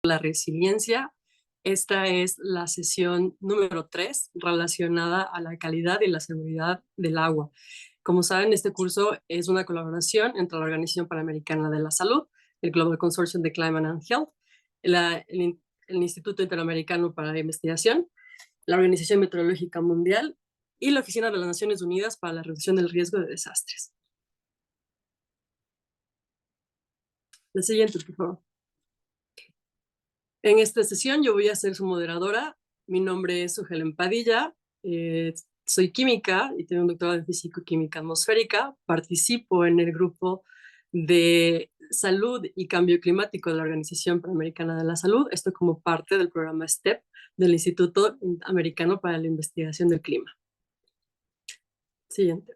la resiliencia. Esta es la sesión número 3 relacionada a la calidad y la seguridad del agua. Como saben, este curso es una colaboración entre la Organización Panamericana de la Salud, el Global Consortium de Climate and Health, el Instituto Interamericano para la Investigación, la Organización Meteorológica Mundial y la Oficina de las Naciones Unidas para la Reducción del Riesgo de Desastres. La siguiente, por favor. En esta sesión yo voy a ser su moderadora. Mi nombre es Helen Padilla. Soy química y tengo un doctorado en físico-química atmosférica. Participo en el grupo de salud y cambio climático de la Organización Panamericana de la Salud. Esto como parte del programa STEP del Instituto Americano para la Investigación del Clima. Siguiente.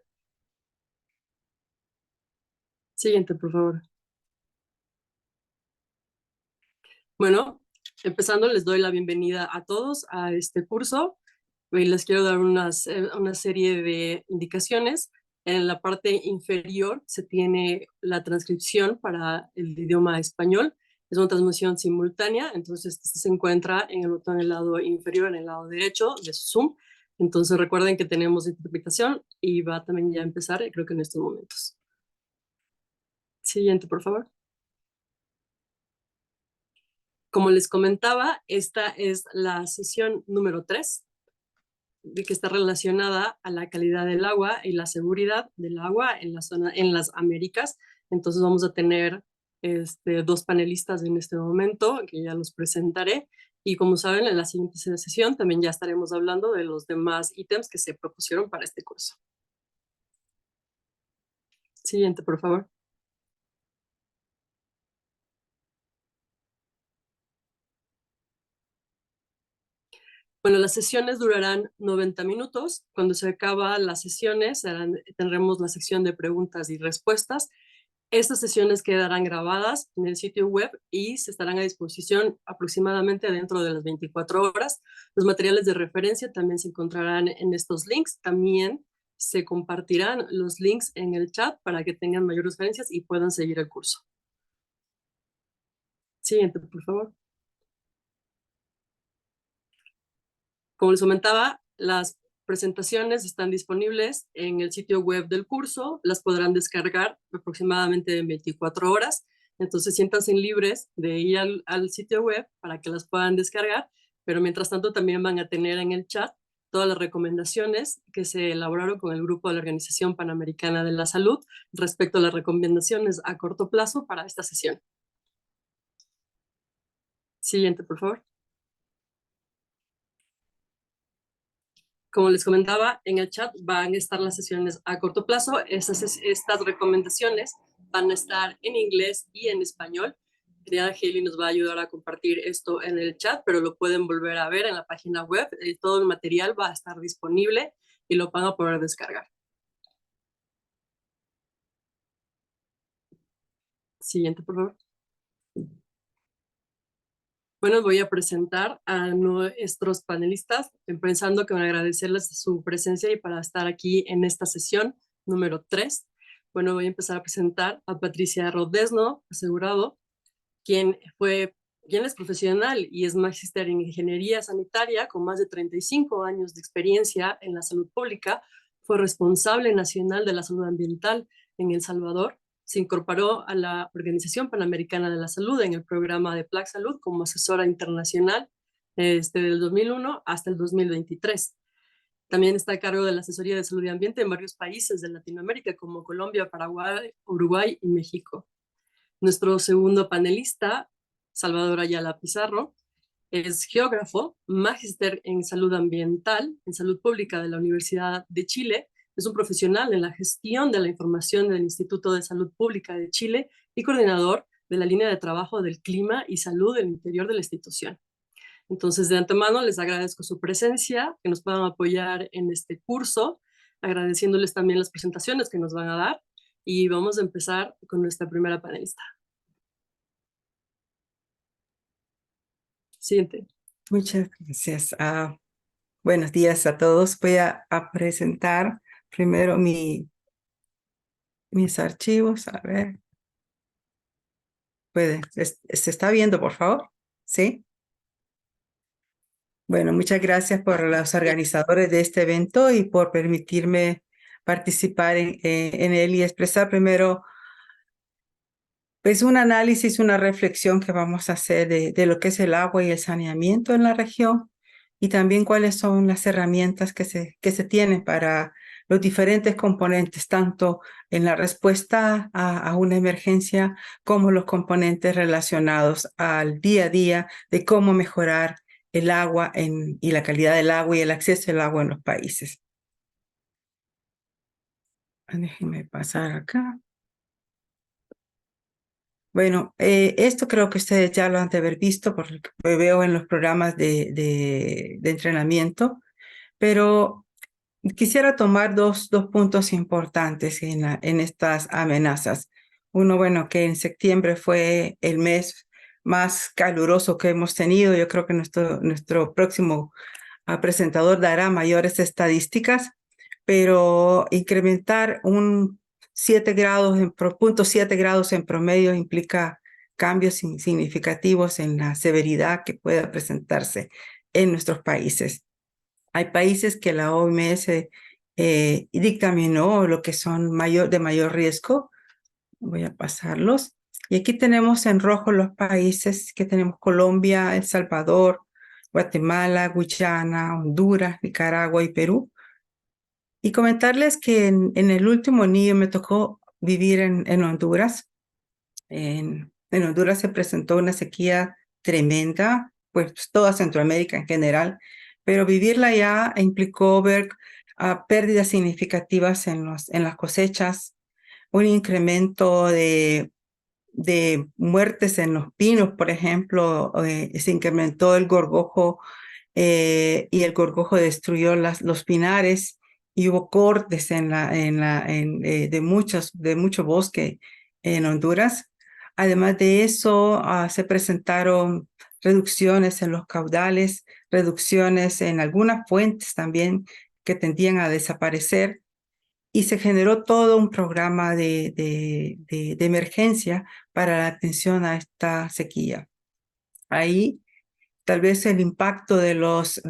Siguiente, por favor. Bueno, empezando, les doy la bienvenida a todos a este curso. Y les quiero dar una serie de indicaciones. En la parte inferior se tiene la transcripción para el idioma español. Es una transmisión simultánea, entonces se encuentra en el botón en el lado inferior, en el lado derecho de su Zoom. Entonces recuerden que tenemos interpretación y va también ya a empezar, creo que en estos momentos. Siguiente, por favor. Como les comentaba, esta es la sesión número 3, que está relacionada a la calidad del agua y la seguridad del agua en las Américas. Entonces vamos a tener dos panelistas en este momento, que ya los presentaré. Y como saben, en la siguiente sesión también ya estaremos hablando de los demás ítems que se propusieron para este curso. Siguiente, por favor. Bueno, las sesiones durarán 90 minutos. Cuando se acaban las sesiones, tendremos la sección de preguntas y respuestas. Estas sesiones quedarán grabadas en el sitio web y se estarán a disposición aproximadamente dentro de las 24 horas. Los materiales de referencia también se encontrarán en estos links. También se compartirán los links en el chat para que tengan mayores referencias y puedan seguir el curso. Siguiente, por favor. Como les comentaba, las presentaciones están disponibles en el sitio web del curso, las podrán descargar aproximadamente en 24 horas, entonces siéntanse libres de ir al sitio web para que las puedan descargar, pero mientras tanto también van a tener en el chat todas las recomendaciones que se elaboraron con el grupo de la Organización Panamericana de la Salud respecto a las recomendaciones a corto plazo para esta sesión. Siguiente, por favor. Como les comentaba, en el chat van a estar las sesiones a corto plazo. Estas recomendaciones van a estar en inglés y en español. Ya Haley nos va a ayudar a compartir esto en el chat, pero lo pueden volver a ver en la página web. Todo el material va a estar disponible y lo van a poder descargar. Siguiente, por favor. Bueno, voy a presentar a nuestros panelistas, empezando con agradecerles su presencia y para estar aquí en esta sesión número 3. Bueno, voy a empezar a presentar a Patricia Rodesno, asegurado, quien es profesional y es magíster en ingeniería sanitaria con más de 35 años de experiencia en la salud pública. Fue responsable nacional de la salud ambiental en El Salvador. Se incorporó a la Organización Panamericana de la Salud en el programa de Plac Salud como asesora internacional del 2001 hasta el 2023. También está a cargo de la asesoría de salud y ambiente en varios países de Latinoamérica como Colombia, Paraguay, Uruguay y México. Nuestro segundo panelista, Salvador Ayala Pizarro, es geógrafo, magíster en salud ambiental, en salud pública de la Universidad de Chile. Es un profesional en la gestión de la información del Instituto de Salud Pública de Chile y coordinador de la línea de trabajo del clima y salud del interior de la institución. Entonces, de antemano, les agradezco su presencia, que nos puedan apoyar en este curso, agradeciéndoles también las presentaciones que nos van a dar. Y vamos a empezar con nuestra primera panelista. Siguiente. Muchas gracias. Buenos días a todos. Voy a presentar primero mis archivos. A ver. ¿Se está viendo, por favor? ¿Sí? Bueno, muchas gracias por los organizadores de este evento y por permitirme participar en él y expresar primero pues un análisis, una reflexión que vamos a hacer de lo que es el agua y el saneamiento en la región y también cuáles son las herramientas que se tienen para los diferentes componentes, tanto en la respuesta a una emergencia como los componentes relacionados al día a día de cómo mejorar el agua y la calidad del agua y el acceso al agua en los países. Déjenme pasar acá. Bueno, esto creo que ustedes ya lo han de haber visto porque lo veo en los programas de entrenamiento, pero quisiera tomar dos puntos importantes en estas amenazas. Uno, bueno, que en septiembre fue el mes más caluroso que hemos tenido. Yo creo que nuestro próximo presentador dará mayores estadísticas, pero incrementar un 7 grados, punto 7 grados en promedio implica cambios significativos en la severidad que pueda presentarse en nuestros países. Hay países que la OMS dictaminó lo que son de mayor riesgo. Voy a pasarlos. Y aquí tenemos en rojo los países que tenemos: Colombia, El Salvador, Guatemala, Guyana, Honduras, Nicaragua y Perú. Y comentarles que en el último año me tocó vivir en Honduras. En Honduras se presentó una sequía tremenda, pues toda Centroamérica en general, pero vivirla allá implicó ver pérdidas significativas en las cosechas, un incremento de muertes en los pinos, por ejemplo. Se incrementó el gorgojo y el gorgojo destruyó los pinares y hubo cortes de mucho bosque en Honduras. Además de eso, se presentaron reducciones en los caudales, reducciones en algunas fuentes también que tendían a desaparecer, y se generó todo un programa de emergencia para la atención a esta sequía. Ahí tal vez el impacto de los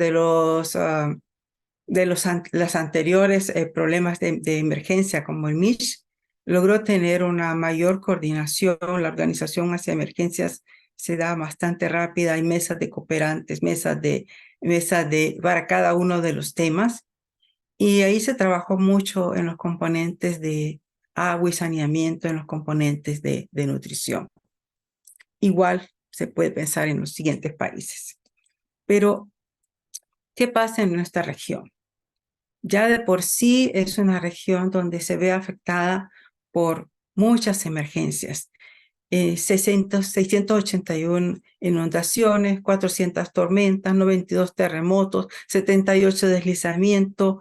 anteriores problemas de emergencia como el Mitch logró tener una mayor coordinación. La organización hacia emergencias se da bastante rápida. Hay mesas de cooperantes, para cada uno de los temas. Y ahí se trabajó mucho en los componentes de agua y saneamiento, en los componentes de nutrición. Igual se puede pensar en los siguientes países. Pero, ¿qué pasa en nuestra región? Ya de por sí es una región donde se ve afectada por muchas emergencias. 681 inundaciones, 400 tormentas, 92 terremotos, 78 deslizamientos,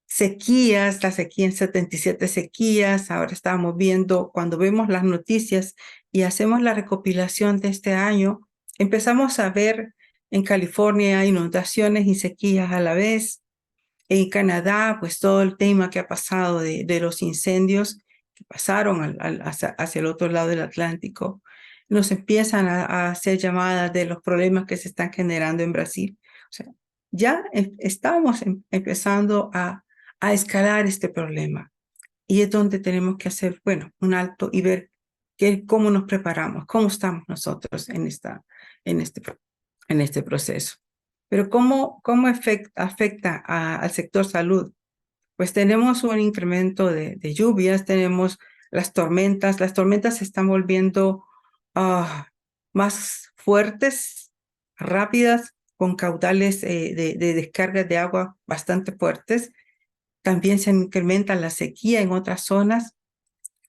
sequías, la sequía en 77 sequías. Ahora estamos viendo, cuando vemos las noticias y hacemos la recopilación de este año, empezamos a ver en California inundaciones y sequías a la vez. En Canadá, pues todo el tema que ha pasado de los incendios que pasaron hacia el otro lado del Atlántico. Nos empiezan a hacer llamadas de los problemas que se están generando en Brasil. O sea, ya estamos empezando a escalar este problema. Y es donde tenemos que hacer, bueno, un alto y ver cómo nos preparamos, cómo estamos nosotros en este proceso. Pero ¿cómo afecta al sector salud? Pues tenemos un incremento de lluvias, tenemos las tormentas. Las tormentas se están volviendo más fuertes, rápidas, con caudales de descargas de agua bastante fuertes. También se incrementa la sequía en otras zonas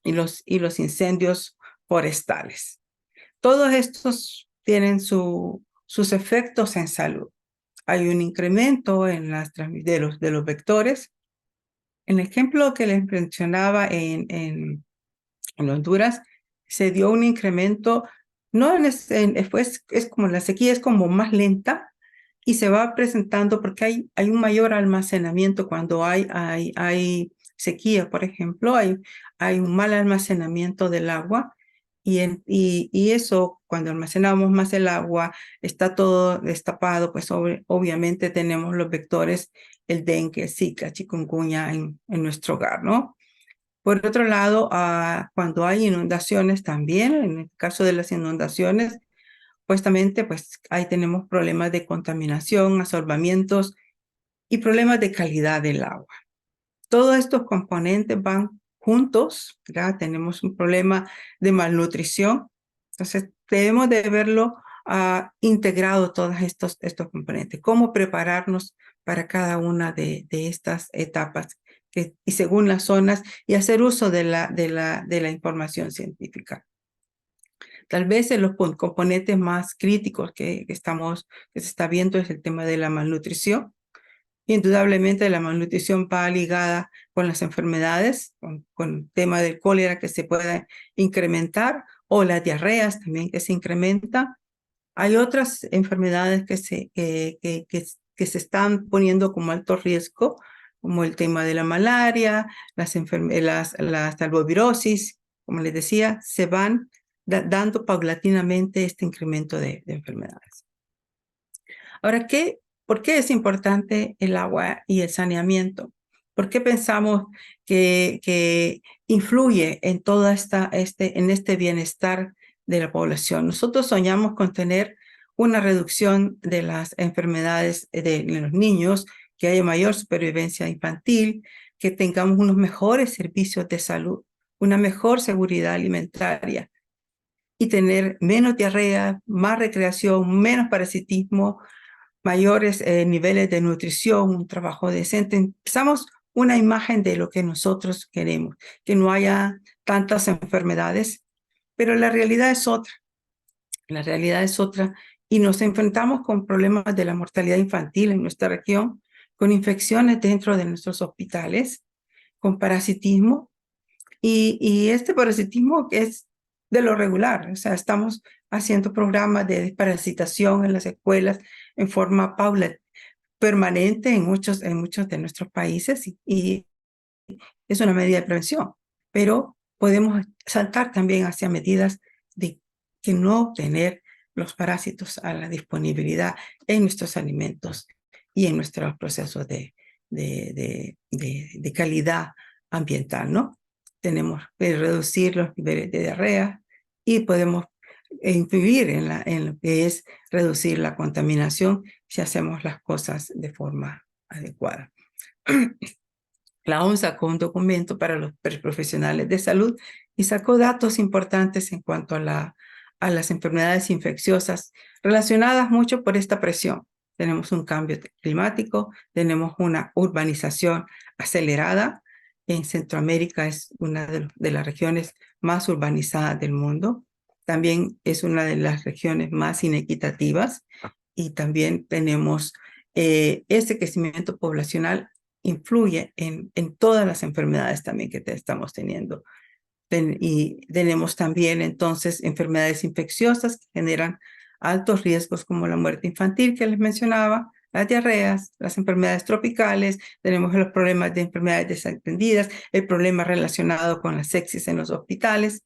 y los incendios forestales. Todos estos tienen sus efectos en salud. Hay un incremento de los vectores. En el ejemplo que les mencionaba en Honduras, se dio un incremento. No después es como la sequía es como más lenta y se va presentando porque hay un mayor almacenamiento cuando hay sequía. Por ejemplo, hay un mal almacenamiento del agua Y eso, cuando almacenamos más el agua, está todo destapado, pues obviamente tenemos los vectores, el dengue, Zika, chikungunya en nuestro hogar, ¿no? Por otro lado, cuando hay inundaciones también, en el caso de las inundaciones, supuestamente, pues ahí tenemos problemas de contaminación, asolvamientos y problemas de calidad del agua. Todos estos componentes van juntos, ¿verdad? Tenemos un problema de malnutrición, entonces debemos de verlo integrado todos estos componentes. Cómo prepararnos para cada una de estas etapas y según las zonas y hacer uso de la información científica. Tal vez en los componentes más críticos que se está viendo es el tema de la malnutrición. Indudablemente la malnutrición va ligada con las enfermedades, con el tema del cólera que se pueda incrementar o las diarreas también que se incrementan. Hay otras enfermedades que se están poniendo como alto riesgo, como el tema de la malaria, las albovirosis, como les decía, se van dando paulatinamente este incremento de enfermedades. Ahora, ¿por qué es importante el agua y el saneamiento? ¿Por qué pensamos que influye en todo en este bienestar de la población? Nosotros soñamos con tener una reducción de las enfermedades de los niños, que haya mayor supervivencia infantil, que tengamos unos mejores servicios de salud, una mejor seguridad alimentaria y tener menos diarrea, más recreación, menos parasitismo, mayores niveles de nutrición, un trabajo decente. Empezamos una imagen de lo que nosotros queremos, que no haya tantas enfermedades, pero la realidad es otra. La realidad es otra y nos enfrentamos con problemas de la mortalidad infantil en nuestra región, con infecciones dentro de nuestros hospitales, con parasitismo y este parasitismo es de lo regular, o sea, estamos haciendo programas de desparasitación en las escuelas en forma permanente en muchos de nuestros países y es una medida de prevención, pero podemos saltar también hacia medidas de que no tener los parásitos a la disponibilidad en nuestros alimentos y en nuestros procesos de calidad ambiental, ¿no? Tenemos que reducir los niveles de diarrea y podemos influir en lo que es reducir la contaminación si hacemos las cosas de forma adecuada. La OMS sacó un documento para los profesionales de salud y sacó datos importantes en cuanto a las enfermedades infecciosas relacionadas mucho por esta presión. Tenemos un cambio climático, tenemos una urbanización acelerada. En Centroamérica es una de las regiones más urbanizadas del mundo. También es una de las regiones más inequitativas y también tenemos este crecimiento poblacional influye en todas las enfermedades también que estamos teniendo. Y tenemos también entonces enfermedades infecciosas que generan altos riesgos como la muerte infantil que les mencionaba, las diarreas, las enfermedades tropicales, tenemos los problemas de enfermedades desatendidas, el problema relacionado con la sepsis en los hospitales.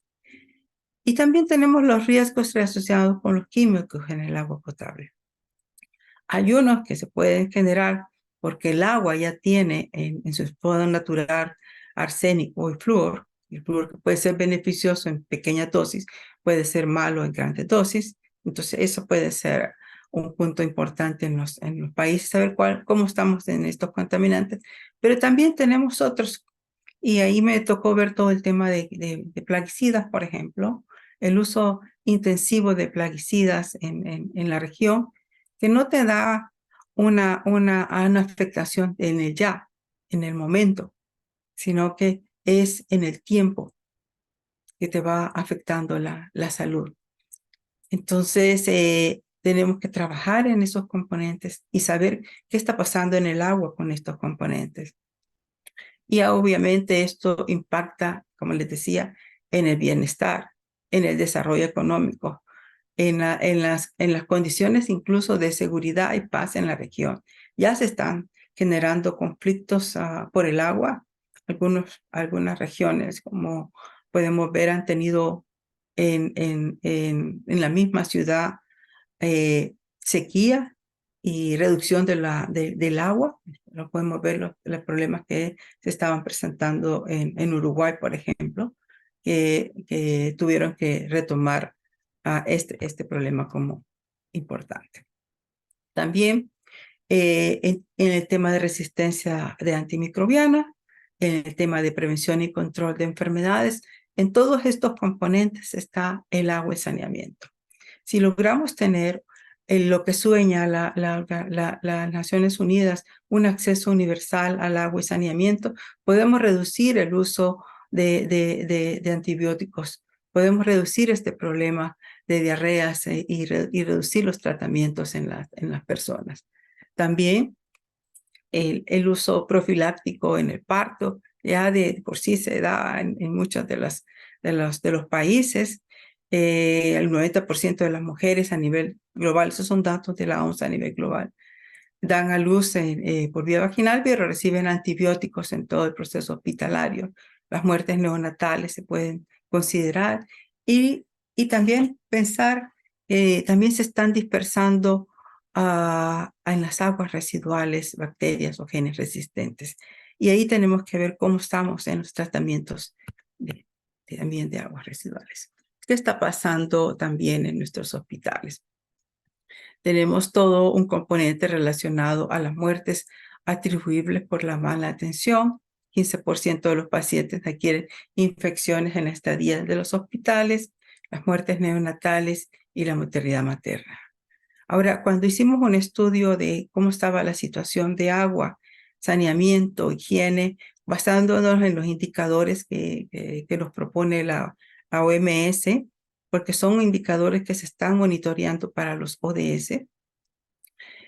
Y también tenemos los riesgos asociados con los químicos en el agua potable. Hay unos que se pueden generar porque el agua ya tiene en su estado natural arsénico y flúor. El flúor que puede ser beneficioso en pequeña dosis, puede ser malo en grandes dosis. Entonces eso puede ser un punto importante en los países, saber cómo estamos en estos contaminantes. Pero también tenemos otros, y ahí me tocó ver todo el tema de plaguicidas, por ejemplo, el uso intensivo de plaguicidas en la región, que no te da una afectación en en el momento, sino que es en el tiempo que te va afectando la salud. Entonces, tenemos que trabajar en esos componentes y saber qué está pasando en el agua con estos componentes. Y obviamente esto impacta, como les decía, en el bienestar, en el desarrollo económico, en las condiciones incluso de seguridad y paz en la región. Ya se están generando conflictos por el agua. Algunas regiones, como podemos ver, han tenido en la misma ciudad, sequía y reducción del agua. Lo podemos ver los problemas que se estaban presentando en Uruguay, por ejemplo, que tuvieron que retomar este problema como importante. También en el tema de resistencia de antimicrobiana, en el tema de prevención y control de enfermedades, en todos estos componentes está el agua y saneamiento. Si logramos tener lo que sueña las Naciones Unidas, un acceso universal al agua y saneamiento, podemos reducir el uso de antibióticos, podemos reducir este problema de diarreas y reducir los tratamientos en las personas. También el uso profiláctico en el parto, ya de por sí se da en muchos de los países. El 90% de las mujeres a nivel global, esos son datos de la OMS a nivel global, dan a luz por vía vaginal, pero reciben antibióticos en todo el proceso hospitalario. Las muertes neonatales se pueden considerar y también pensar que también se están dispersando en las aguas residuales bacterias o genes resistentes. Y ahí tenemos que ver cómo estamos en los tratamientos también de aguas residuales. ¿Qué está pasando también en nuestros hospitales? Tenemos todo un componente relacionado a las muertes atribuibles por la mala atención. 15% de los pacientes adquieren infecciones en la estadía de los hospitales, las muertes neonatales y la maternidad materna. Ahora, cuando hicimos un estudio de cómo estaba la situación de agua, saneamiento, higiene, basándonos en los indicadores que nos propone la OMS, porque son indicadores que se están monitoreando para los ODS,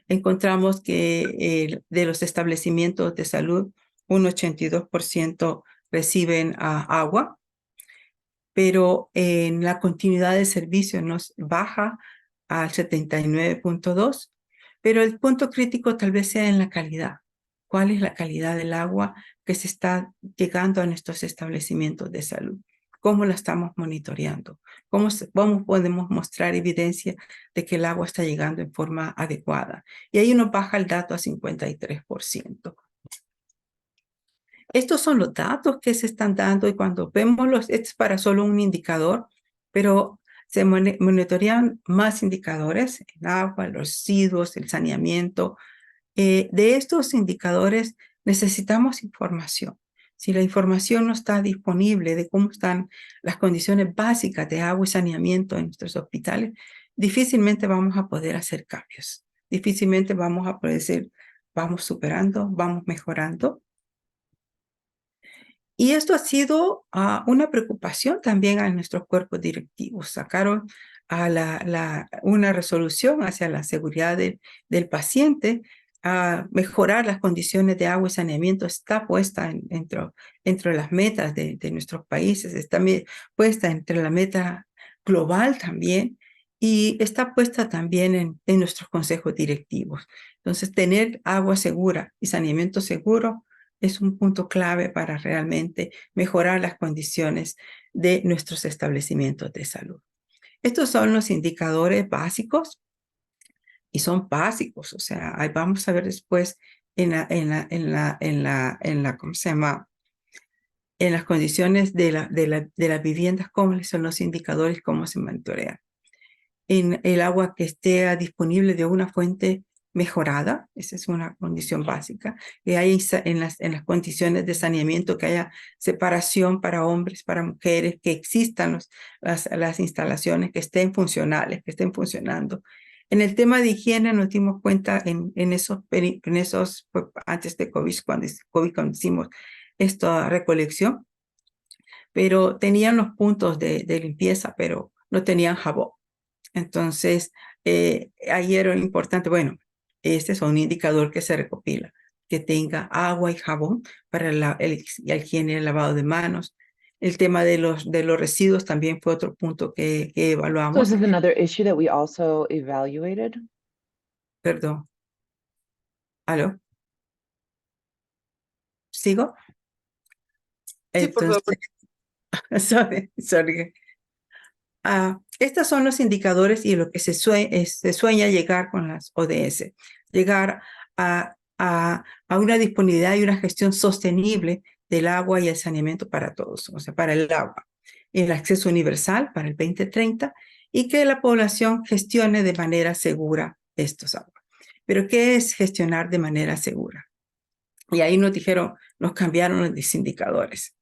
encontramos que de los establecimientos de salud, un 82% reciben agua, pero en la continuidad de servicio nos baja al 79.2%, pero el punto crítico tal vez sea en la calidad. ¿Cuál es la calidad del agua que se está llegando a nuestros establecimientos de salud? ¿Cómo la estamos monitoreando? ¿Cómo podemos mostrar evidencia de que el agua está llegando en forma adecuada? Y ahí nos baja el dato a 53%. Estos son los datos que se están dando y cuando vemos esto es para solo un indicador, pero se monitorean más indicadores, el agua, los residuos, el saneamiento. De estos indicadores necesitamos información. Si la información no está disponible de cómo están las condiciones básicas de agua y saneamiento en nuestros hospitales, difícilmente vamos a poder hacer cambios. Difícilmente vamos a poder decir, vamos superando, vamos mejorando. Y esto ha sido una preocupación también a nuestros cuerpos directivos. Sacaron una resolución hacia la seguridad del paciente, a mejorar las condiciones de agua y saneamiento. Está puesta entre las metas de nuestros países, está puesta entre la meta global también y está puesta también en nuestros consejos directivos. Entonces, tener agua segura y saneamiento seguro es un punto clave para realmente mejorar las condiciones de nuestros establecimientos de salud. Estos son los indicadores básicos y son básicos, o sea, ahí vamos a ver después ¿cómo se llama? En las condiciones de las viviendas, cómo son los indicadores, cómo se monitorean. En el agua que esté disponible de una fuente mejorada, esa es una condición básica, que hay en las condiciones de saneamiento, que haya separación para hombres, para mujeres, que existan las instalaciones, que estén funcionales, que estén funcionando. En el tema de higiene nos dimos cuenta en esos antes de COVID, cuando hicimos esta recolección, pero tenían los puntos de limpieza, pero no tenían jabón. Entonces, ahí era importante, bueno, este es un indicador que se recopila, que tenga agua y jabón para la higiene y el lavado de manos. El tema de los residuos también fue otro punto que So evaluamos. is this another issue that we also evaluated? Perdón. ¿Aló? ¿Sigo? Sí, por Entonces, favor. sorry. Estos son los indicadores y lo que se sueña llegar con las ODS, llegar a una disponibilidad y una gestión sostenible del agua y el saneamiento para todos, o sea, para el agua, el acceso universal para el 2030 y que la población gestione de manera segura estos aguas. Pero ¿qué es gestionar de manera segura? Y ahí nos cambiaron los indicadores.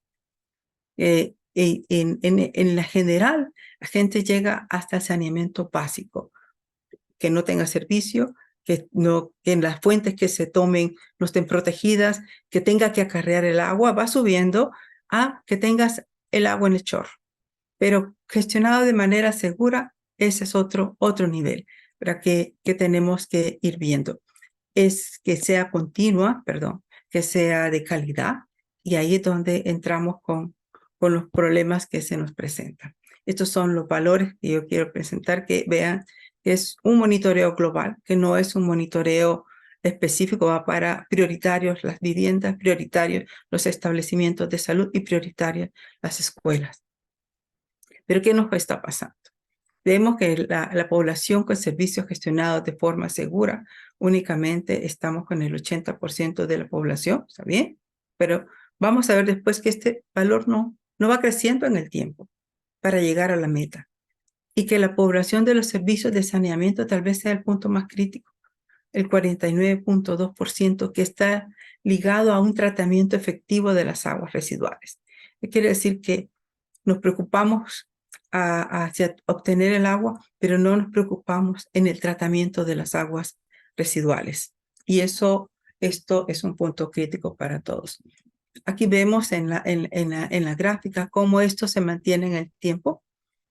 En la general, la gente llega hasta el saneamiento básico, que no tenga servicio, que en las fuentes que se tomen no estén protegidas, que tenga que acarrear el agua, va subiendo a que tengas el agua en el chorro. Pero gestionado de manera segura, ese es otro nivel, para que tenemos que ir viendo. Es que sea continua, que sea de calidad, y ahí es donde entramos con los problemas que se nos presentan. Estos son los valores que yo quiero presentar, que vean que es un monitoreo global, que no es un monitoreo específico, va para prioritarios las viviendas, prioritarios los establecimientos de salud y prioritarias las escuelas. Pero ¿qué nos está pasando? Vemos que la población con servicios gestionados de forma segura, únicamente estamos con el 80% de la población, ¿está bien? Pero vamos a ver después que este valor no va creciendo en el tiempo para llegar a la meta. Y que la población de los servicios de saneamiento tal vez sea el punto más crítico, el 49.2% que está ligado a un tratamiento efectivo de las aguas residuales. Quiere decir que nos preocupamos hacia obtener el agua, pero no nos preocupamos en el tratamiento de las aguas residuales. Y esto es un punto crítico para todos. Aquí vemos en la gráfica cómo esto se mantiene en el tiempo,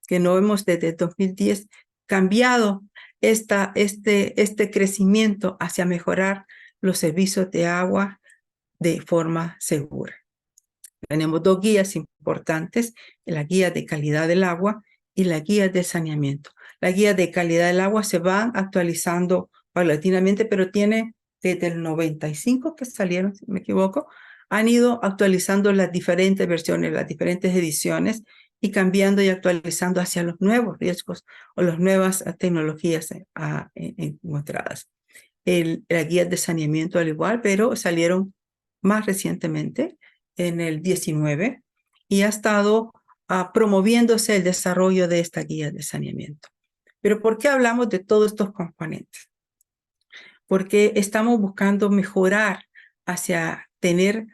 que no hemos desde 2010 cambiado este crecimiento hacia mejorar los servicios de agua de forma segura. Tenemos dos guías importantes, la guía de calidad del agua y la guía de saneamiento. La guía de calidad del agua se va actualizando paulatinamente, pero tiene desde el 95 que salieron, si no me equivoco, han ido actualizando las diferentes versiones, las diferentes ediciones y cambiando y actualizando hacia los nuevos riesgos o las nuevas tecnologías encontradas. La guía de saneamiento al igual, pero salieron más recientemente en el 19 y ha estado promoviéndose el desarrollo de esta guía de saneamiento. Pero ¿por qué hablamos de todos estos componentes? Porque estamos buscando mejorar hacia tener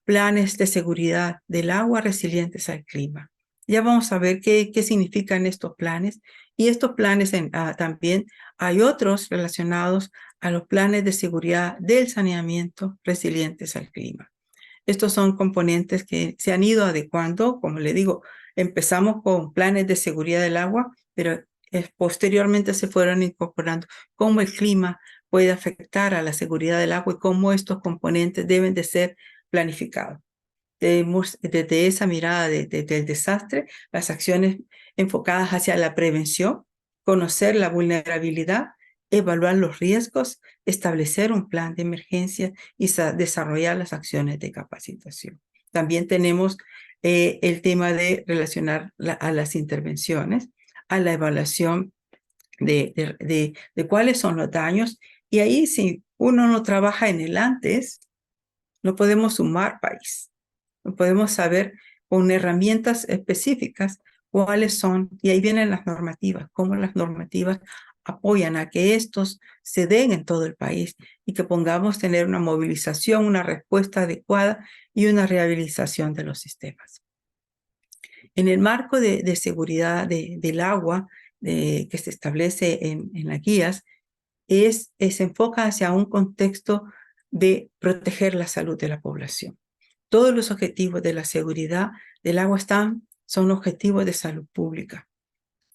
planes de seguridad del agua resilientes al clima. Ya vamos a ver qué significan estos planes. Y estos planes también hay otros relacionados a los planes de seguridad del saneamiento resilientes al clima. Estos son componentes que se han ido adecuando. Como le digo, empezamos con planes de seguridad del agua, pero posteriormente se fueron incorporando cómo el clima puede afectar a la seguridad del agua y cómo estos componentes deben de ser planificados. Desde esa mirada del desastre, las acciones enfocadas hacia la prevención, conocer la vulnerabilidad, evaluar los riesgos, establecer un plan de emergencia y desarrollar las acciones de capacitación. También tenemos el tema de relacionar a las intervenciones, a la evaluación de cuáles son los daños. Y ahí, si uno no trabaja en el antes, no podemos sumar país. No podemos saber con herramientas específicas cuáles son, y ahí vienen las normativas, cómo las normativas apoyan a que estos se den en todo el país y que pongamos tener una movilización, una respuesta adecuada y una rehabilitación de los sistemas. En el marco de seguridad del agua que se establece en las guías, se enfoca hacia un contexto de proteger la salud de la población. Todos los objetivos de la seguridad del agua son objetivos de salud pública.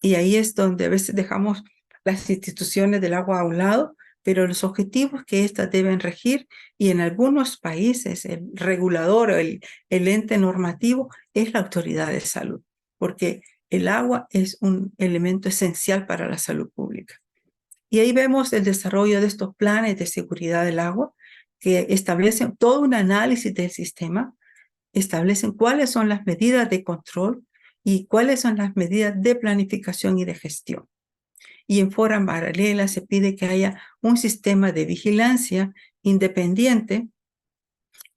Y ahí es donde a veces dejamos las instituciones del agua a un lado, pero los objetivos que éstas deben regir, y en algunos países el regulador o el ente normativo es la autoridad de salud, porque el agua es un elemento esencial para la salud pública. Y ahí vemos el desarrollo de estos planes de seguridad del agua que establecen todo un análisis del sistema, establecen cuáles son las medidas de control y cuáles son las medidas de planificación y de gestión. Y en forma paralela se pide que haya un sistema de vigilancia independiente,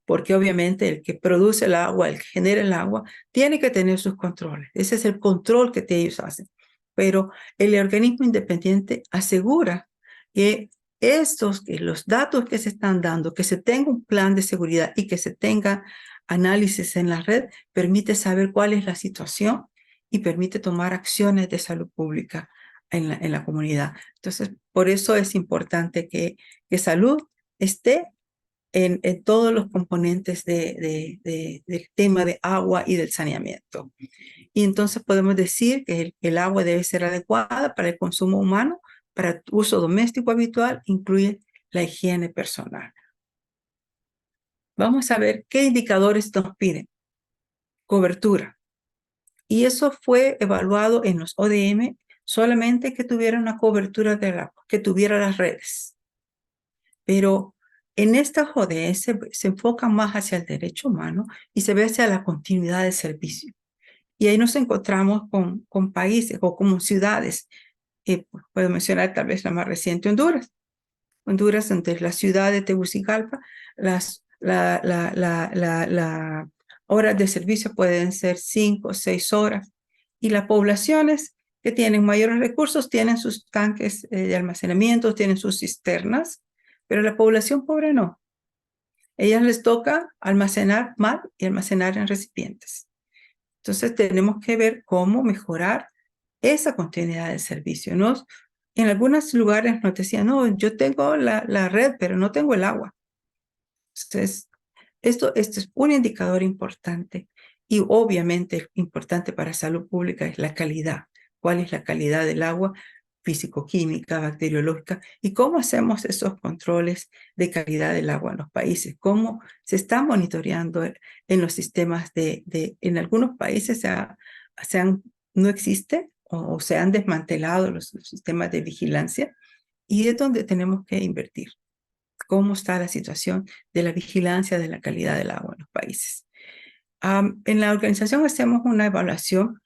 porque obviamente el que produce el agua, el que genera el agua, tiene que tener sus controles. Ese es el control que ellos hacen. Pero el organismo independiente asegura que que los datos que se están dando, que se tenga un plan de seguridad y que se tenga análisis en la red, permite saber cuál es la situación y permite tomar acciones de salud pública en la comunidad. Entonces, por eso es importante que salud esté en todos los componentes del tema de agua y del saneamiento. Y entonces podemos decir que el agua debe ser adecuada para el consumo humano, para uso doméstico habitual, incluye la higiene personal. Vamos a ver qué indicadores nos piden. Cobertura. Y eso fue evaluado en los ODM solamente que tuviera una cobertura del agua, que tuviera las redes. Pero en esta ODS se enfoca más hacia el derecho humano y se ve hacia la continuidad del servicio. Y ahí nos encontramos con países o como ciudades. Puedo mencionar tal vez la más reciente, Honduras. Honduras, entre la ciudad de Tegucigalpa, las horas de servicio pueden ser 5 o 6 horas. Y las poblaciones que tienen mayores recursos tienen sus tanques de almacenamiento, tienen sus cisternas, pero la población pobre no. Ellas les toca almacenar mal y almacenar en recipientes. Entonces tenemos que ver cómo mejorar esa continuidad de servicio, ¿no? En algunos lugares nos decían, no, yo tengo la red, pero no tengo el agua. Entonces, esto es un indicador importante y obviamente importante para salud pública es la calidad. ¿Cuál es la calidad del agua? Físico-química, bacteriológica, y cómo hacemos esos controles de calidad del agua en los países, cómo se está monitoreando en los sistemas en algunos países no existe o se han desmantelado los sistemas de vigilancia, y es donde tenemos que invertir. ¿Cómo está la situación de la vigilancia de la calidad del agua en los países? En la organización hacemos una evaluación,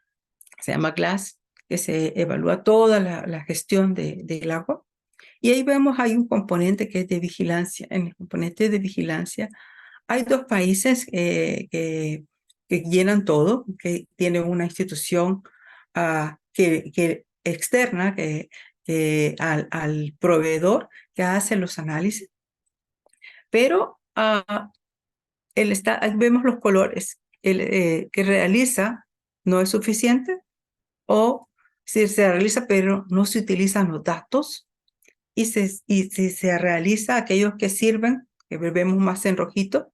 se llama GLASS, que se evalúa toda la gestión del agua. Y ahí vemos, hay un componente que es de vigilancia. En el componente de vigilancia hay 2 países que llenan todo, que tienen una institución externa al proveedor que hace los análisis. Pero vemos los colores. Que realiza no es suficiente, o si se realiza pero no se utilizan los datos, y si se realiza aquellos que sirven, que vemos más en rojito,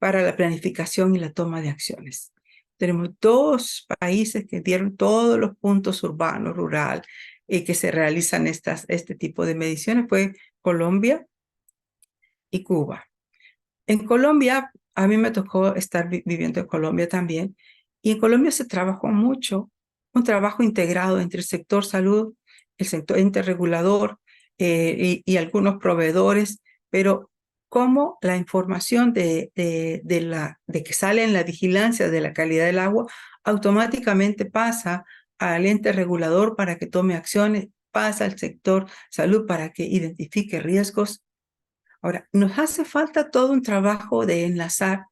para la planificación y la toma de acciones. Tenemos 2 países que dieron todos los puntos urbanos, rural, que se realizan este tipo de mediciones, fue Colombia y Cuba. En Colombia, a mí me tocó estar viviendo en Colombia también, y en Colombia se trabajó mucho, un trabajo integrado entre el sector salud, el sector interregulador y algunos proveedores, pero cómo la información de que sale en la vigilancia de la calidad del agua automáticamente pasa al ente regulador para que tome acciones, pasa al sector salud para que identifique riesgos. Ahora, nos hace falta todo un trabajo de enlazar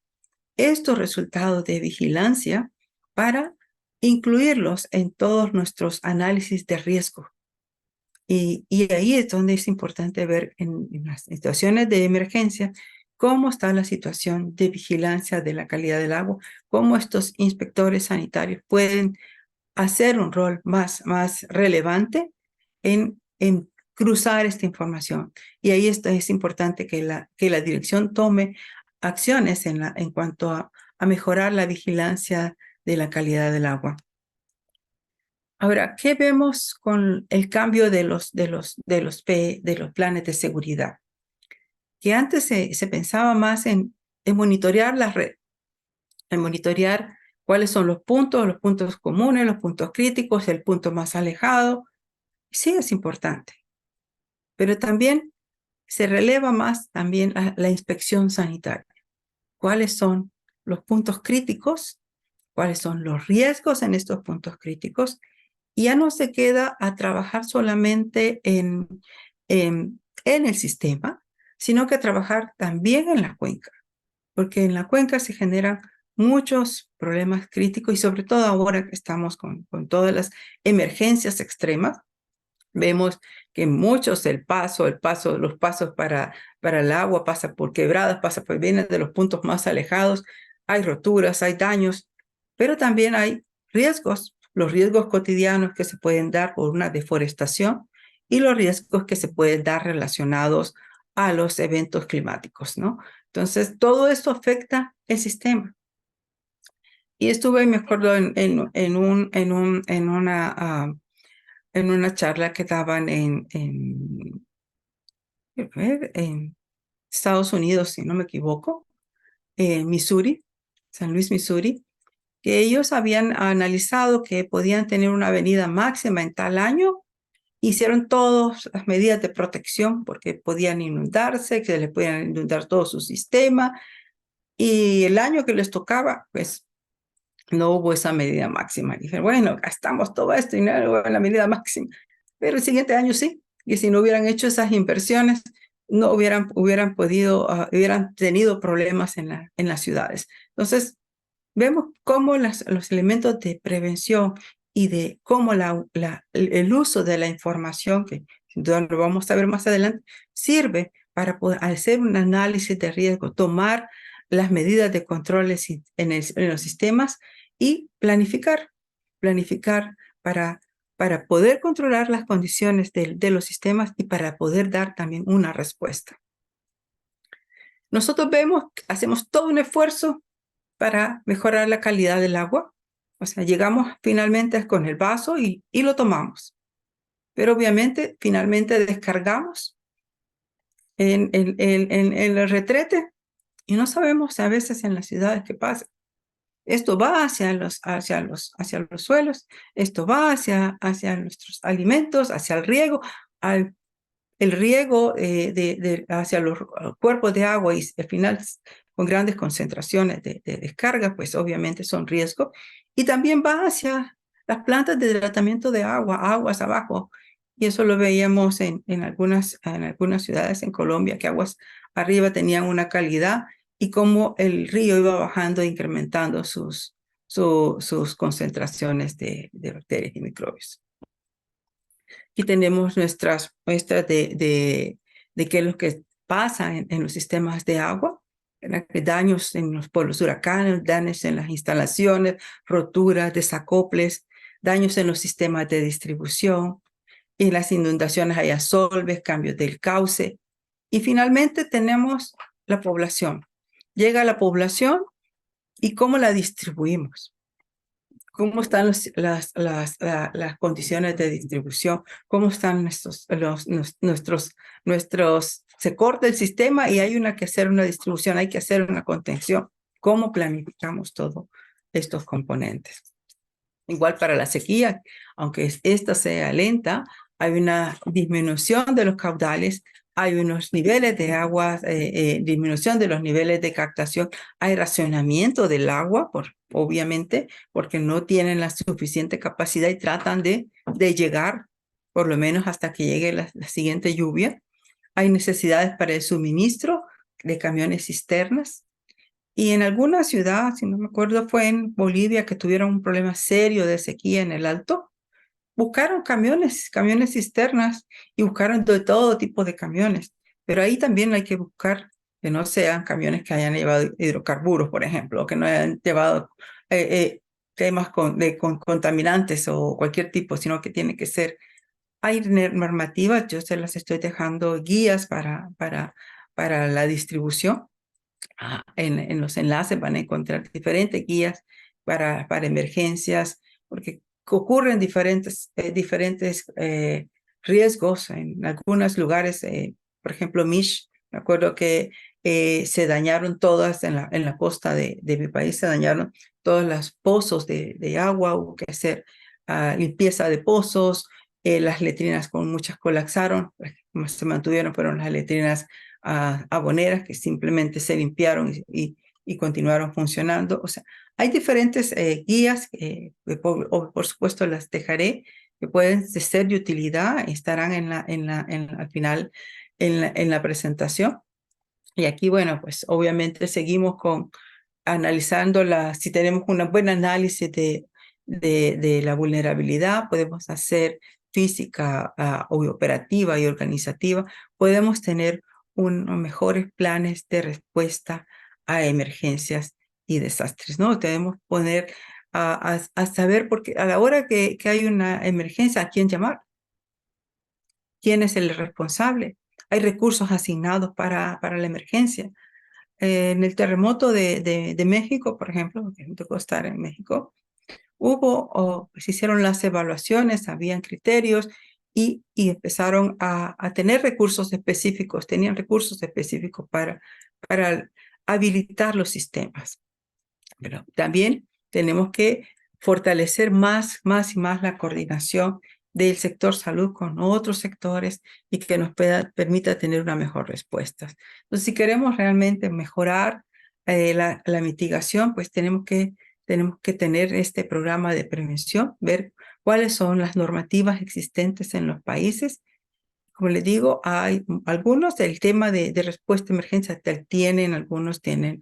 estos resultados de vigilancia para incluirlos en todos nuestros análisis de riesgo. Y ahí es donde es importante ver en las situaciones de emergencia cómo está la situación de vigilancia de la calidad del agua, cómo estos inspectores sanitarios pueden hacer un rol más relevante en cruzar esta información. Y ahí es importante que la dirección tome acciones en cuanto a mejorar la vigilancia de la calidad del agua. Ahora, ¿qué vemos con el cambio de los planes de seguridad? Que antes se pensaba más en monitorear la red, en monitorear cuáles son los puntos comunes, los puntos críticos, el punto más alejado. Sí es importante, pero también se releva más también la inspección sanitaria. ¿Cuáles son los puntos críticos cuáles son los riesgos en estos puntos críticos, y ya no se queda a trabajar solamente en el sistema, sino que trabajar también en la cuenca, porque en la cuenca se generan muchos problemas críticos y sobre todo ahora que estamos con todas las emergencias extremas, vemos que muchos los pasos para el agua pasa por quebradas, vienen de los puntos más alejados, hay roturas, hay daños, pero también hay riesgos, los riesgos cotidianos que se pueden dar por una deforestación y los riesgos que se pueden dar relacionados a los eventos climáticos, ¿no? Entonces, todo esto afecta el sistema. Y estuve, me acuerdo, en una charla que daban en Estados Unidos, si no me equivoco, en Missouri, San Luis, Missouri, que ellos habían analizado que podían tener una avenida máxima en tal año. Hicieron todas las medidas de protección porque podían inundarse, que les podían inundar todo su sistema. Y el año que les tocaba, pues no hubo esa medida máxima. Dije, bueno, gastamos todo esto y no hubo la medida máxima. Pero el siguiente año sí. Y si no hubieran hecho esas inversiones, no hubieran tenido problemas en las ciudades. Entonces, vemos cómo los elementos de prevención y de cómo el uso de la información, que sin duda lo vamos a ver más adelante, sirve para poder hacer un análisis de riesgo, tomar las medidas de controles en los sistemas y planificar para poder controlar las condiciones de los sistemas y para poder dar también una respuesta. Nosotros hacemos todo un esfuerzo para mejorar la calidad del agua. O sea, llegamos finalmente con el vaso y lo tomamos. Pero obviamente, finalmente descargamos en el retrete y no sabemos a veces en las ciudades qué pasa. Esto va hacia los suelos, esto va hacia nuestros alimentos, hacia el riego, el riego hacia los cuerpos de agua y al final con grandes concentraciones de descarga, pues obviamente son riesgos. Y también va hacia las plantas de tratamiento de aguas abajo. Y eso lo veíamos en algunas ciudades en Colombia, que aguas arriba tenían una calidad y cómo el río iba bajando e incrementando sus concentraciones de bacterias y microbios. Aquí tenemos nuestras muestras de qué es lo que pasa en los sistemas de agua, daños por los huracanes, daños en las instalaciones, roturas, desacoples, daños en los sistemas de distribución, en las inundaciones hay asolves, cambios del cauce. Y finalmente tenemos la población. Llega la población y cómo la distribuimos. ¿Cómo están las condiciones de distribución? ¿Cómo están se corta el sistema y hay que hacer una distribución, hay que hacer una contención? ¿Cómo planificamos todos estos componentes? Igual para la sequía, aunque esta sea lenta, hay una disminución de los caudales, hay unos niveles de agua, disminución de los niveles de captación, hay racionamiento del agua, obviamente, porque no tienen la suficiente capacidad y tratan de llegar, por lo menos hasta que llegue la siguiente lluvia. Hay necesidades para el suministro de camiones cisternas. Y en alguna ciudad, si no me acuerdo, fue en Bolivia que tuvieron un problema serio de sequía en el Alto. Buscaron camiones cisternas y buscaron de todo tipo de camiones. Pero ahí también hay que buscar que no sean camiones que hayan llevado hidrocarburos, por ejemplo, o que no hayan llevado temas con contaminantes o cualquier tipo, sino que tiene que ser. Hay normativas, yo se las estoy dejando guías para la distribución. En los enlaces van a encontrar diferentes guías para emergencias, porque ocurren diferentes riesgos en algunos lugares. Por ejemplo, Mish, me acuerdo que se dañaron todas en la costa de mi país, se dañaron todos los pozos de agua, hubo que hacer limpieza de pozos, las letrinas con muchas colapsaron, se mantuvieron, fueron las letrinas aboneras que simplemente se limpiaron y y continuaron funcionando. O sea, hay diferentes guías, por supuesto las dejaré, que pueden ser de utilidad, estarán al final en la presentación. Y aquí, bueno, pues obviamente seguimos analizando si tenemos un buen análisis de la vulnerabilidad, podemos hacer física o operativa y organizativa, podemos tener unos mejores planes de respuesta a emergencias y desastres, ¿no? Debemos poner a saber, porque a la hora que hay una emergencia, ¿a quién llamar? ¿Quién es el responsable? Hay recursos asignados para la emergencia. En el terremoto de México, por ejemplo, que me tocó estar en México, se hicieron las evaluaciones, habían criterios y empezaron a tener recursos específicos, tenían recursos específicos para habilitar los sistemas. Pero también tenemos que fortalecer más y más la coordinación del sector salud con otros sectores y que nos permita tener una mejor respuesta. Entonces, si queremos realmente mejorar la mitigación, pues tenemos que tener este programa de prevención, ver cuáles son las normativas existentes en los países. Como les digo, hay algunos, el tema de respuesta a emergencia algunos tienen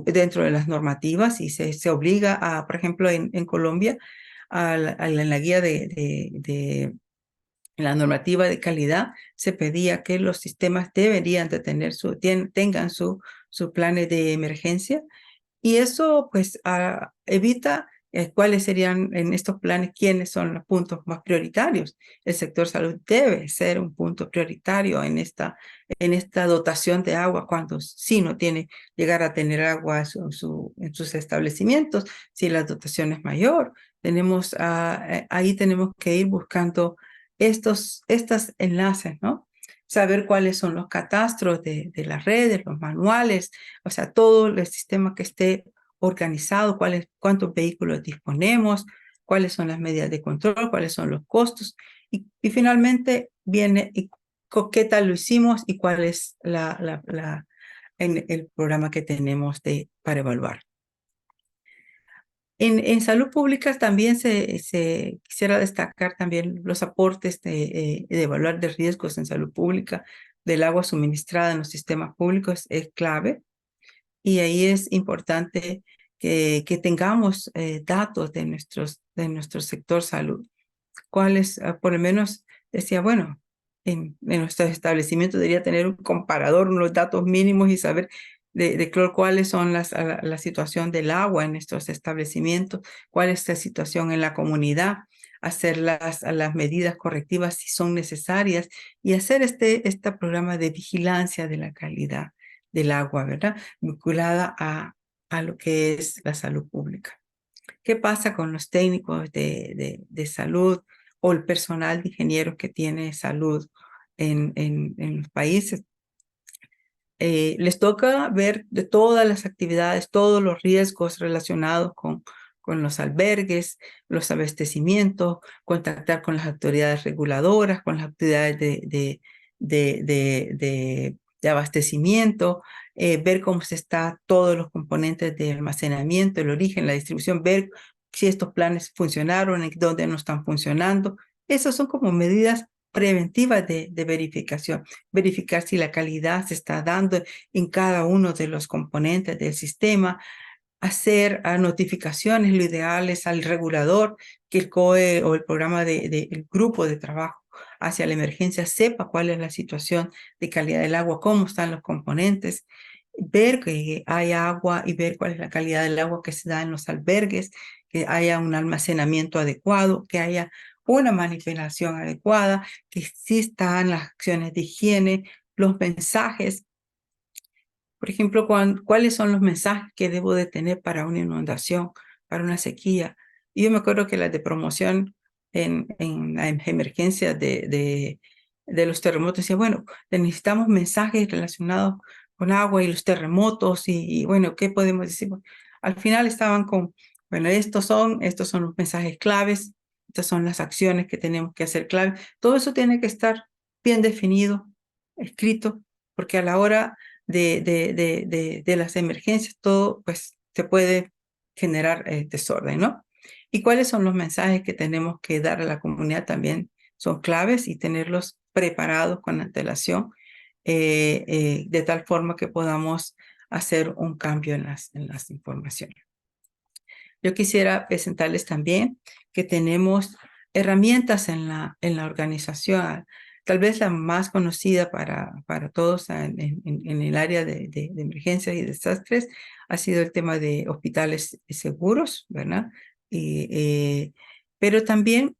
dentro de las normativas y se obliga por ejemplo, en Colombia, en la guía en la normativa de calidad, se pedía que los sistemas deberían de tengan su planes de emergencia, y eso pues evita cuáles serían en estos planes, quiénes son los puntos más prioritarios. El sector salud debe ser un punto prioritario en esta dotación de agua cuando sí no llegar a tener agua en sus establecimientos, si la dotación es mayor. Ahí tenemos que ir buscando estos enlaces, ¿no? Saber cuáles son los catastros de las redes, los manuales, o sea, todo el sistema que esté organizado, cuántos vehículos disponemos, cuáles son las medidas de control, cuáles son los costos, y finalmente viene qué tal lo hicimos y cuál es el programa que tenemos para evaluar. En salud pública también quisiera destacar también los aportes de evaluar de riesgos en salud pública del agua suministrada en los sistemas públicos es clave, y ahí es importante que tengamos datos de nuestro sector salud. ¿Cuáles? Por lo menos decía, bueno, en nuestros establecimientos debería tener un comparador, unos datos mínimos y saber cuáles son la situación del agua en estos establecimientos, cuál es la situación en la comunidad, hacer las medidas correctivas si son necesarias y hacer este programa de vigilancia de la calidad del agua, ¿verdad? Vinculada a lo que es la salud pública. ¿Qué pasa con los técnicos de salud o el personal de ingenieros que tiene salud en los países? Les toca ver de todas las actividades, todos los riesgos relacionados con los albergues, los abastecimientos, contactar con las autoridades reguladoras, con las autoridades de abastecimiento, ver cómo está todos los componentes de almacenamiento, el origen, la distribución, ver si estos planes funcionaron, en dónde no están funcionando. Esas son como medidas preventivas de verificación. Verificar si la calidad se está dando en cada uno de los componentes del sistema, hacer notificaciones, lo ideal es al regulador, que el COE o el programa el grupo de trabajo hacia la emergencia sepa cuál es la situación de calidad del agua, cómo están los componentes, ver que hay agua y ver cuál es la calidad del agua que se da en los albergues, que haya un almacenamiento adecuado, que haya una manipulación adecuada, que existan las acciones de higiene, los mensajes. Por ejemplo, ¿cuáles son los mensajes que debo de tener para una inundación, para una sequía? Y yo me acuerdo que las de promoción en emergencias de los terremotos decía, bueno, necesitamos mensajes relacionados con agua y los terremotos y bueno, ¿qué podemos decir? Al final estaban bueno, estos son los mensajes claves, estas son las acciones que tenemos que hacer claves. Todo eso tiene que estar bien definido, escrito, porque a la hora de las emergencias todo pues se puede generar desorden, ¿no? ¿Y cuáles son los mensajes que tenemos que dar a la comunidad? También son claves y tenerlos preparados con antelación de tal forma que podamos hacer un cambio en las informaciones. Yo quisiera presentarles también que tenemos herramientas en la organización. Tal vez la más conocida para todos en el área de emergencias y desastres ha sido el tema de hospitales seguros, ¿verdad? Pero también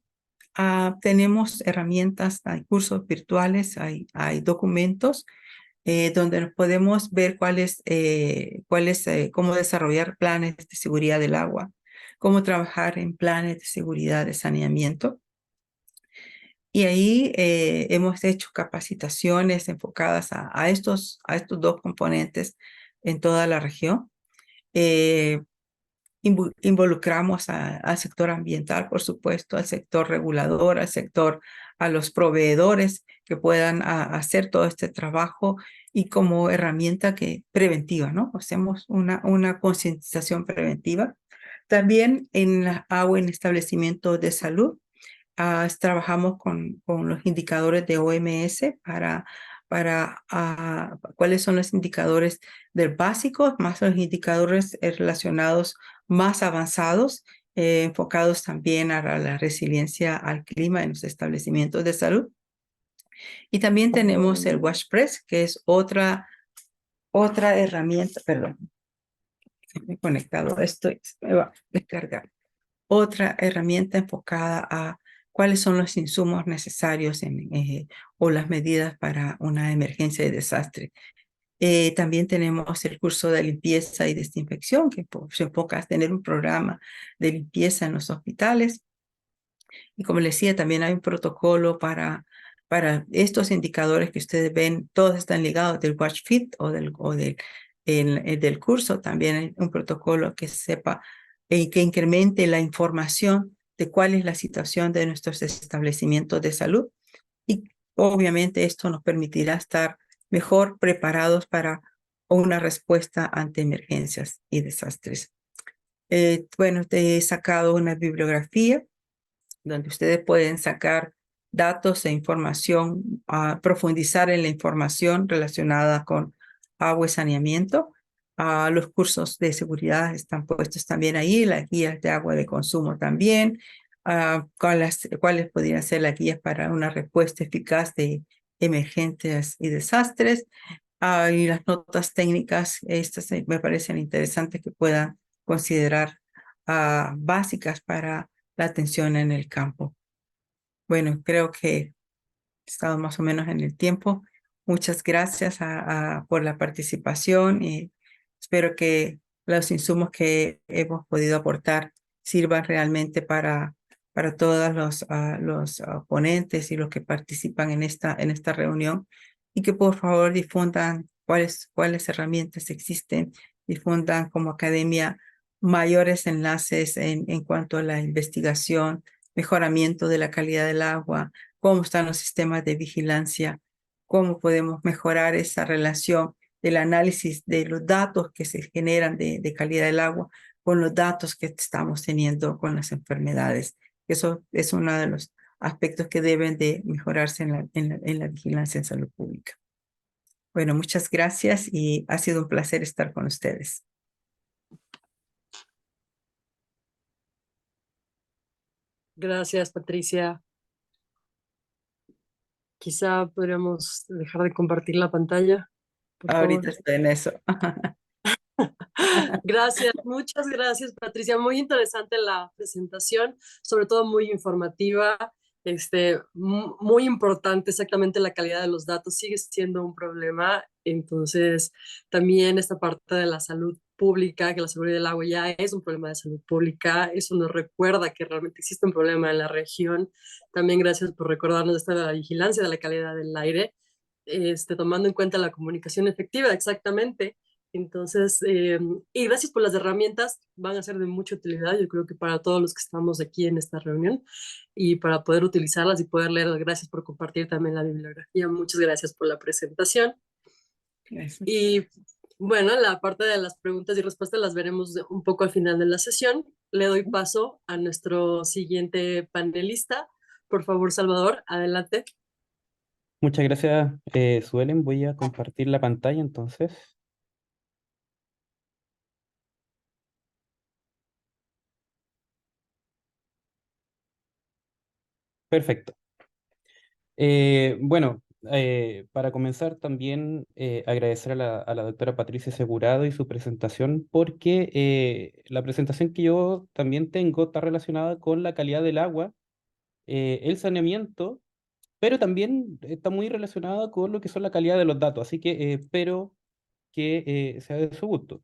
tenemos herramientas, hay cursos virtuales, hay documentos donde nos podemos ver cómo desarrollar planes de seguridad del agua, cómo trabajar en planes de seguridad de saneamiento. Y ahí hemos hecho capacitaciones enfocadas a estos dos componentes en toda la región. Involucramos al sector ambiental, por supuesto, al sector regulador, a los proveedores que puedan hacer todo este trabajo y como herramienta preventiva, ¿no? Hacemos una concientización preventiva. También en agua en establecimientos de salud, trabajamos con los indicadores de OMS para cuáles son los indicadores básicos, más los indicadores relacionados más avanzados, enfocados también a la resiliencia al clima en los establecimientos de salud. Y también tenemos el WashPress, que es otra herramienta, perdón, me he conectado, me va a descargar. Otra herramienta enfocada a cuáles son los insumos necesarios o las medidas para una emergencia de desastre. También tenemos el curso de limpieza y desinfección, que se enfoca a tener un programa de limpieza en los hospitales. Y como les decía, también hay un protocolo para estos indicadores que ustedes ven, todos están ligados del Watch Fit o del curso. También hay un protocolo que sepa que incremente la información de cuál es la situación de nuestros establecimientos de salud. Y obviamente esto nos permitirá estar mejor preparados para una respuesta ante emergencias y desastres. Bueno, te he sacado una bibliografía donde ustedes pueden sacar datos e información, profundizar en la información relacionada con agua y saneamiento. Los cursos de seguridad están puestos también ahí, las guías de agua de consumo también, cuáles podrían ser las guías para una respuesta eficaz de emergencias y desastres, y las notas técnicas, estas me parecen interesantes que puedan considerar básicas para la atención en el campo. Bueno, creo que he estado más o menos en el tiempo. Muchas gracias por la participación y espero que los insumos que hemos podido aportar sirvan realmente para todos los ponentes y los que participan en esta reunión y que por favor difundan cuáles herramientas existen, difundan como academia mayores enlaces en cuanto a la investigación, mejoramiento de la calidad del agua, cómo están los sistemas de vigilancia, cómo podemos mejorar esa relación del análisis de los datos que se generan de calidad del agua con los datos que estamos teniendo con las enfermedades. Eso es uno de los aspectos que deben de mejorarse en la vigilancia en salud pública. Bueno, muchas gracias y ha sido un placer estar con ustedes. Gracias, Patricia. Quizá podríamos dejar de compartir la pantalla, por Ahorita favor. estoy en eso. Gracias, muchas gracias, Patricia. Muy interesante la presentación, sobre todo muy informativa, muy importante exactamente la calidad de los datos, sigue siendo un problema. Entonces, también esta parte de la salud pública, que la seguridad del agua ya es un problema de salud pública, eso nos recuerda que realmente existe un problema en la región. También gracias por recordarnos esta de la vigilancia de la calidad del aire, tomando en cuenta la comunicación efectiva, exactamente. Entonces, y gracias por las herramientas, van a ser de mucha utilidad, yo creo que para todos los que estamos aquí en esta reunión y para poder utilizarlas y poder leer. Gracias por compartir también la bibliografía, muchas gracias por la presentación. Gracias. Y bueno, la parte de las preguntas y respuestas las veremos un poco al final de la sesión. Le doy paso a nuestro siguiente panelista. Por favor, Salvador, adelante. Muchas gracias, Suelen. Voy a compartir la pantalla entonces. Perfecto. Bueno, para comenzar también agradecer a la doctora Patricia Segurado y su presentación, porque la presentación que yo también tengo está relacionada con la calidad del agua, el saneamiento, pero también está muy relacionada con lo que son la calidad de los datos, así que espero que sea de su gusto.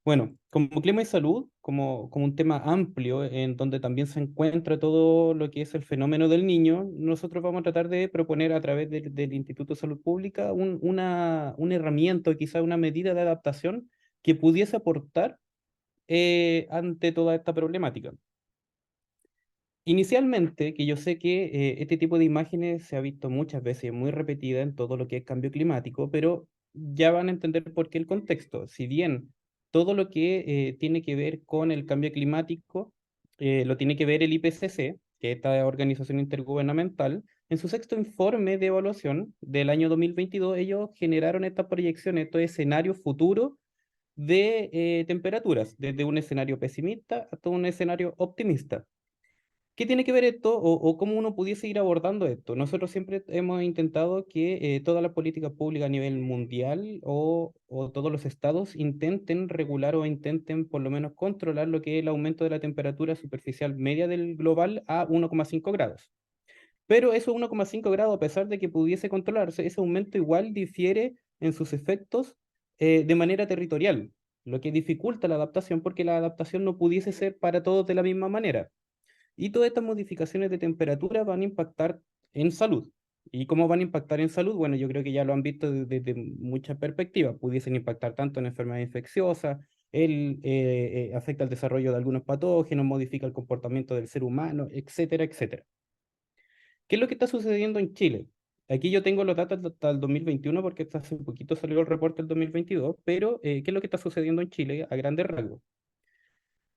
Bueno, como clima y salud, como un tema amplio en donde también se encuentra todo lo que es el fenómeno del niño, nosotros vamos a tratar de proponer a través del Instituto de Salud Pública una herramienta o quizá una medida de adaptación que pudiese aportar ante toda esta problemática. Inicialmente, que yo sé que este tipo de imágenes se ha visto muchas veces, y es muy repetida en todo lo que es cambio climático, pero ya van a entender por qué el contexto. Si bien todo lo que tiene que ver con el cambio climático lo tiene que ver el IPCC, que es esta organización intergubernamental, en su sexto informe de evaluación del año 2022, ellos generaron estas proyecciones, estos escenarios futuros de temperaturas, desde un escenario pesimista hasta un escenario optimista. ¿Qué tiene que ver esto o cómo uno pudiese ir abordando esto? Nosotros siempre hemos intentado que todas las políticas públicas a nivel mundial o todos los estados intenten regular o intenten por lo menos controlar lo que es el aumento de la temperatura superficial media del global a 1,5 grados. Pero esos 1,5 grados, a pesar de que pudiese controlarse, ese aumento igual difiere en sus efectos de manera territorial, lo que dificulta la adaptación porque la adaptación no pudiese ser para todos de la misma manera. Y todas estas modificaciones de temperatura van a impactar en salud. ¿Y cómo van a impactar en salud? Bueno, yo creo que ya lo han visto desde muchas perspectivas. Pudiesen impactar tanto en enfermedades infecciosas, afecta el desarrollo de algunos patógenos, modifica el comportamiento del ser humano, etcétera, etcétera. ¿Qué es lo que está sucediendo en Chile? Aquí yo tengo los datos hasta el 2021 porque hasta hace un poquito salió el reporte del 2022, pero ¿qué es lo que está sucediendo en Chile a grandes rasgos?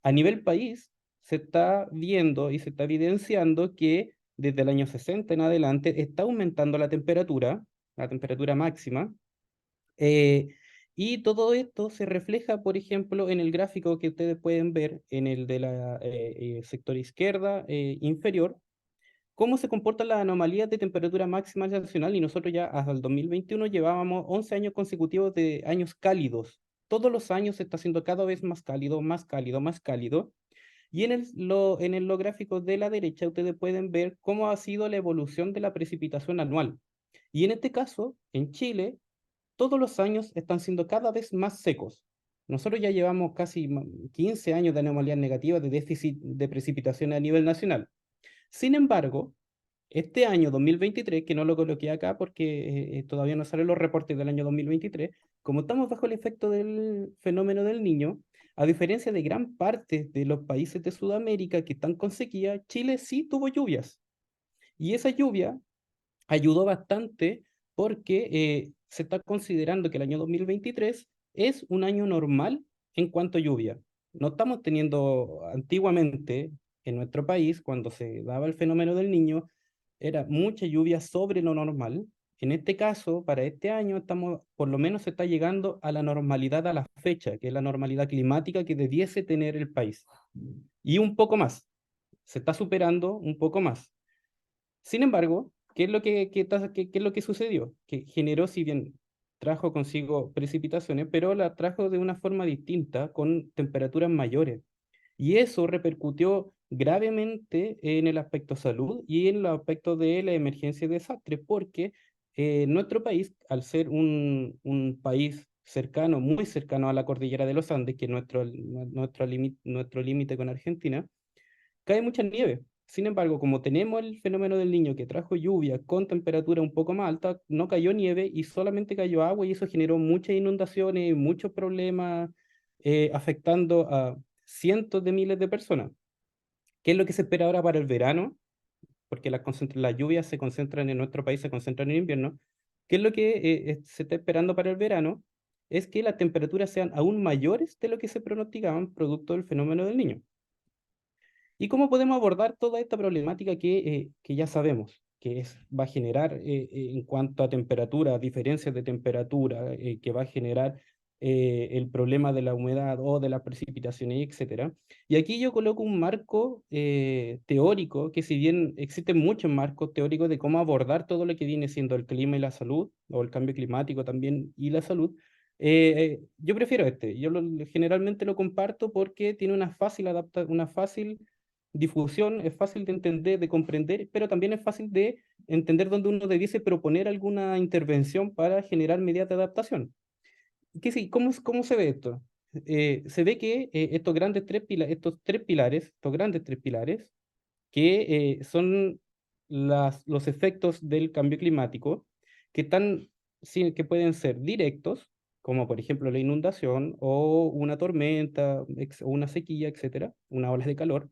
A nivel país, se está viendo y se está evidenciando que desde el año 60 en adelante está aumentando la temperatura máxima, eh, y todo esto se refleja, por ejemplo, en el gráfico que ustedes pueden ver en el de la sector izquierda inferior, cómo se comportan las anomalías de temperatura máxima nacional y nosotros ya hasta el 2021 llevábamos 11 años consecutivos de años cálidos. Todos los años se está haciendo cada vez más cálido, más cálido, más cálido. Y en el gráfico de la derecha ustedes pueden ver cómo ha sido la evolución de la precipitación anual. Y en este caso, en Chile, todos los años están siendo cada vez más secos. Nosotros ya llevamos casi 15 años de anomalías negativas de déficit de precipitación a nivel nacional. Sin embargo, este año 2023, que no lo coloqué acá porque todavía no salen los reportes del año 2023, como estamos bajo el efecto del fenómeno del niño, a diferencia de gran parte de los países de Sudamérica que están con sequía, Chile sí tuvo lluvias. Y esa lluvia ayudó bastante porque se está considerando que el año 2023 es un año normal en cuanto a lluvia. No estamos teniendo antiguamente en nuestro país, cuando se daba el fenómeno del niño, era mucha lluvia sobre lo normal. En este caso, para este año, estamos, por lo menos se está llegando a la normalidad a la fecha, que es la normalidad climática que debiese tener el país. Y un poco más, se está superando un poco más. Sin embargo, ¿qué es lo qué es lo que sucedió? Que generó, si bien trajo consigo precipitaciones, pero la trajo de una forma distinta, con temperaturas mayores. Y eso repercutió gravemente en el aspecto salud y en el aspecto de la emergencia y desastre, porque nuestro país, al ser un país cercano, muy cercano a la cordillera de los Andes, que es nuestro límite con Argentina, cae mucha nieve. Sin embargo, como tenemos el fenómeno del niño que trajo lluvia con temperatura un poco más alta, no cayó nieve y solamente cayó agua y eso generó muchas inundaciones y muchos problemas afectando a cientos de miles de personas. ¿Qué es lo que se espera ahora para el verano? Porque las lluvias se concentran en nuestro país, se concentran en invierno. ¿Qué es lo que se está esperando para el verano? Es que las temperaturas sean aún mayores de lo que se pronosticaban producto del fenómeno del Niño. ¿Y cómo podemos abordar toda esta problemática que ya sabemos, va a generar en cuanto a temperatura, diferencias de temperatura, que va a generar el problema de la humedad o de las precipitaciones, etcétera? Y aquí yo coloco un marco teórico, que si bien existen muchos marcos teóricos de cómo abordar todo lo que viene siendo el clima y la salud, o el cambio climático también y la salud, yo prefiero este. Generalmente lo comparto porque tiene una fácil difusión, es fácil de entender, de comprender, pero también es fácil de entender dónde uno debiese proponer alguna intervención para generar medidas de adaptación. ¿Cómo se ve esto? Se ve que estos grandes tres pilares, que son los efectos del cambio climático, que pueden ser directos, como por ejemplo la inundación o una tormenta, o una sequía, etcétera, una ola de calor,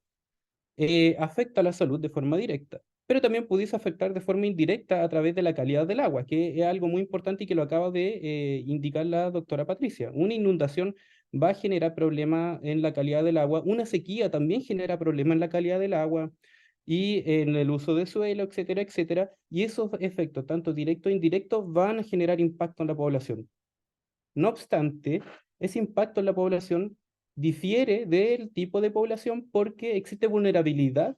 afecta a la salud de forma directa, pero también pudiese afectar de forma indirecta a través de la calidad del agua, que es algo muy importante y que lo acaba de indicar la doctora Patricia. Una inundación va a generar problemas en la calidad del agua, una sequía también genera problemas en la calidad del agua y en el uso de suelo, etcétera, etcétera, y esos efectos, tanto directos e indirectos, van a generar impacto en la población. No obstante, ese impacto en la población difiere del tipo de población porque existe vulnerabilidades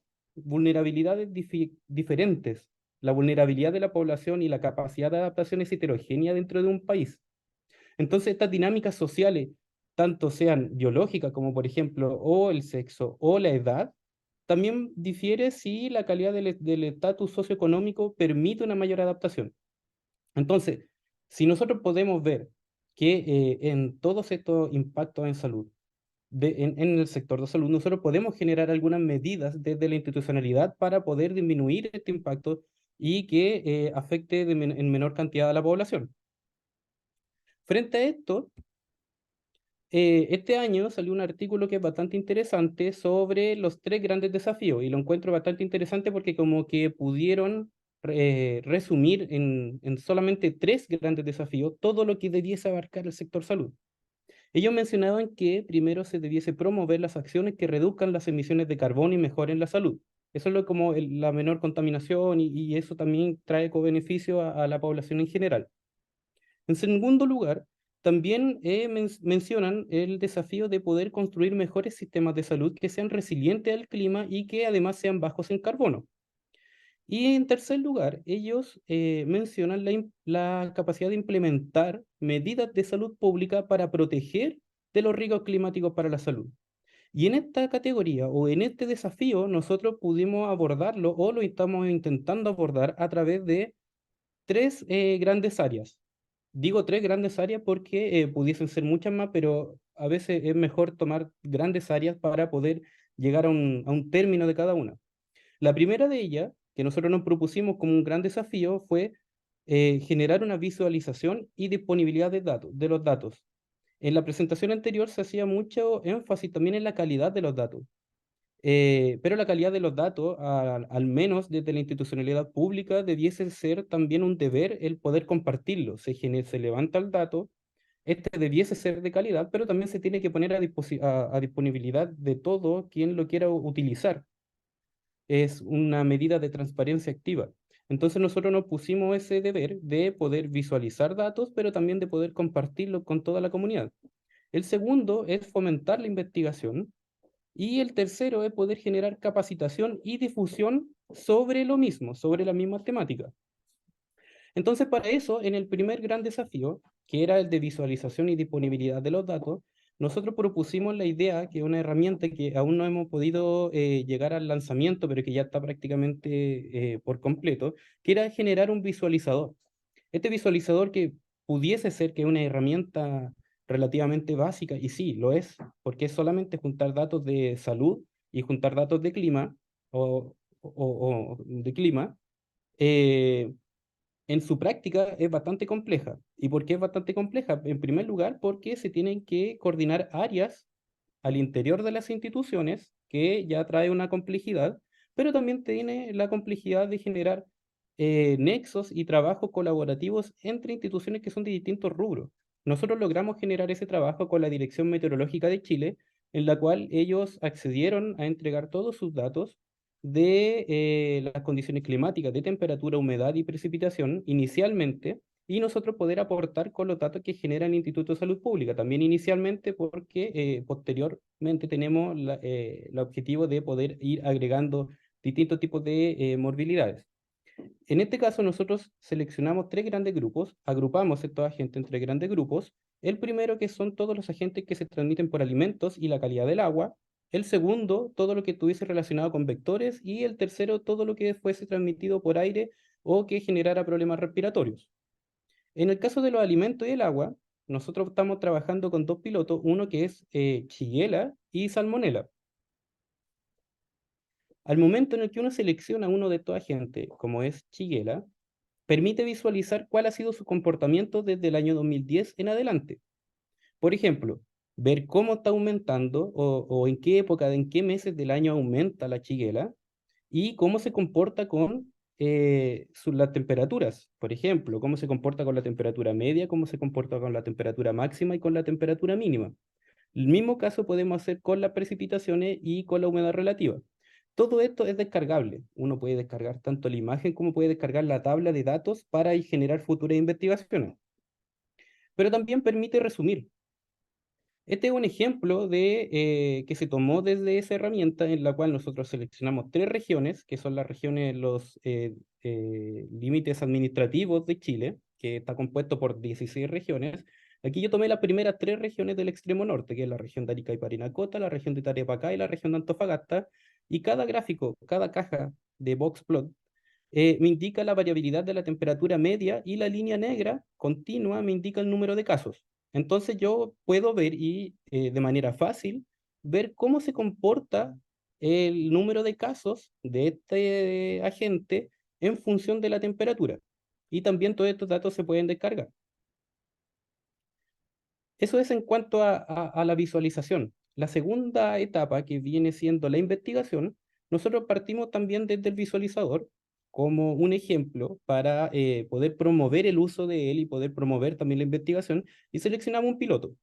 diferentes. La vulnerabilidad de la población y la capacidad de adaptación es heterogénea dentro de un país. Entonces, estas dinámicas sociales, tanto sean biológicas como por ejemplo, o el sexo o la edad, también difiere si la calidad del estatus socioeconómico permite una mayor adaptación. Entonces, si nosotros podemos ver que en todos estos impactos en salud, en el sector de salud, nosotros podemos generar algunas medidas desde la institucionalidad para poder disminuir este impacto y que afecte en menor cantidad a la población. Frente a esto, este año salió un artículo que es bastante interesante sobre los tres grandes desafíos, y lo encuentro bastante interesante porque como que pudieron resumir en solamente tres grandes desafíos todo lo que debiese abarcar el sector salud. Ellos mencionaban que primero se debiese promover las acciones que reduzcan las emisiones de carbono y mejoren la salud. Eso es la menor contaminación, y eso también trae co-beneficio a la población en general. En segundo lugar, también mencionan el desafío de poder construir mejores sistemas de salud que sean resilientes al clima y que además sean bajos en carbono. Y en tercer lugar, ellos mencionan la capacidad de implementar medidas de salud pública para proteger de los riesgos climáticos para la salud. Y en esta categoría o en este desafío nosotros pudimos abordarlo, o lo estamos intentando abordar a través de tres grandes áreas. Digo tres grandes áreas porque pudiesen ser muchas más, pero a veces es mejor tomar grandes áreas para poder llegar a un término de cada una. La primera de ellas, que nosotros nos propusimos como un gran desafío, fue generar una visualización y disponibilidad de los datos. En la presentación anterior se hacía mucho énfasis también en la calidad de los datos. Pero la calidad de los datos, al menos desde la institucionalidad pública, debiese ser también un deber el poder compartirlo. Se levanta el dato, este debiese ser de calidad, pero también se tiene que poner a disponibilidad de todo quien lo quiera utilizar. Es una medida de transparencia activa. Entonces nosotros nos pusimos ese deber de poder visualizar datos, pero también de poder compartirlos con toda la comunidad. El segundo es fomentar la investigación. Y el tercero es poder generar capacitación y difusión sobre lo mismo, sobre la misma temática. Entonces, para eso, en el primer gran desafío, que era el de visualización y disponibilidad de los datos, nosotros propusimos la idea, que es una herramienta que aún no hemos podido llegar al lanzamiento, pero que ya está prácticamente por completo, que era generar un visualizador. Este visualizador, que pudiese ser que es una herramienta relativamente básica, y sí, lo es, porque es solamente juntar datos de salud y juntar datos de clima, o de clima, eh, en su práctica es bastante compleja. ¿Y por qué es bastante compleja? En primer lugar, porque se tienen que coordinar áreas al interior de las instituciones, que ya trae una complejidad, pero también tiene la complejidad de generar nexos y trabajos colaborativos entre instituciones que son de distintos rubros. Nosotros logramos generar ese trabajo con la Dirección Meteorológica de Chile, en la cual ellos accedieron a entregar todos sus datos de las condiciones climáticas, de temperatura, humedad y precipitación inicialmente, y nosotros poder aportar con los datos que genera el Instituto de Salud Pública, también inicialmente porque posteriormente tenemos el objetivo de poder ir agregando distintos tipos de morbilidades. En este caso, nosotros seleccionamos 3 grandes grupos, agrupamos a toda gente en 3 grandes grupos. El primero, que son todos los agentes que se transmiten por alimentos y la calidad del agua. El segundo, todo lo que estuviese relacionado con vectores. Y el tercero, todo lo que fuese transmitido por aire o que generara problemas respiratorios. En el caso de los alimentos y el agua, nosotros estamos trabajando con 2 pilotos, uno que es Shigella y Salmonella. Al momento en el que uno selecciona uno de estos agentes, como es Shigella, permite visualizar cuál ha sido su comportamiento desde el año 2010 en adelante. Por ejemplo, ver cómo está aumentando o en qué época, en qué meses del año aumenta la Shigella y cómo se comporta con las temperaturas. Por ejemplo, cómo se comporta con la temperatura media, cómo se comporta con la temperatura máxima y con la temperatura mínima. El mismo caso podemos hacer con las precipitaciones y con la humedad relativa. Todo esto es descargable. Uno puede descargar tanto la imagen como puede descargar la tabla de datos para generar futuras investigaciones. Pero también permite resumir. Este es un ejemplo de que se tomó desde esa herramienta en la cual nosotros seleccionamos 3 regiones, que son las regiones, los límites administrativos de Chile, que está compuesto por 16 regiones. Aquí yo tomé las primeras 3 regiones del extremo norte, que es la región de Arica y Parinacota, la región de Tarapacá y la región de Antofagasta, y cada gráfico, cada caja de boxplot me indica la variabilidad de la temperatura media y la línea negra continua me indica el número de casos. Entonces yo puedo ver y de manera fácil ver cómo se comporta el número de casos de este agente en función de la temperatura. Y también todos estos datos se pueden descargar. Eso es en cuanto a la visualización. La segunda etapa, que viene siendo la investigación, nosotros partimos también desde el visualizador como un ejemplo para poder promover el uso de él y poder promover también la investigación, y seleccionamos un piloto.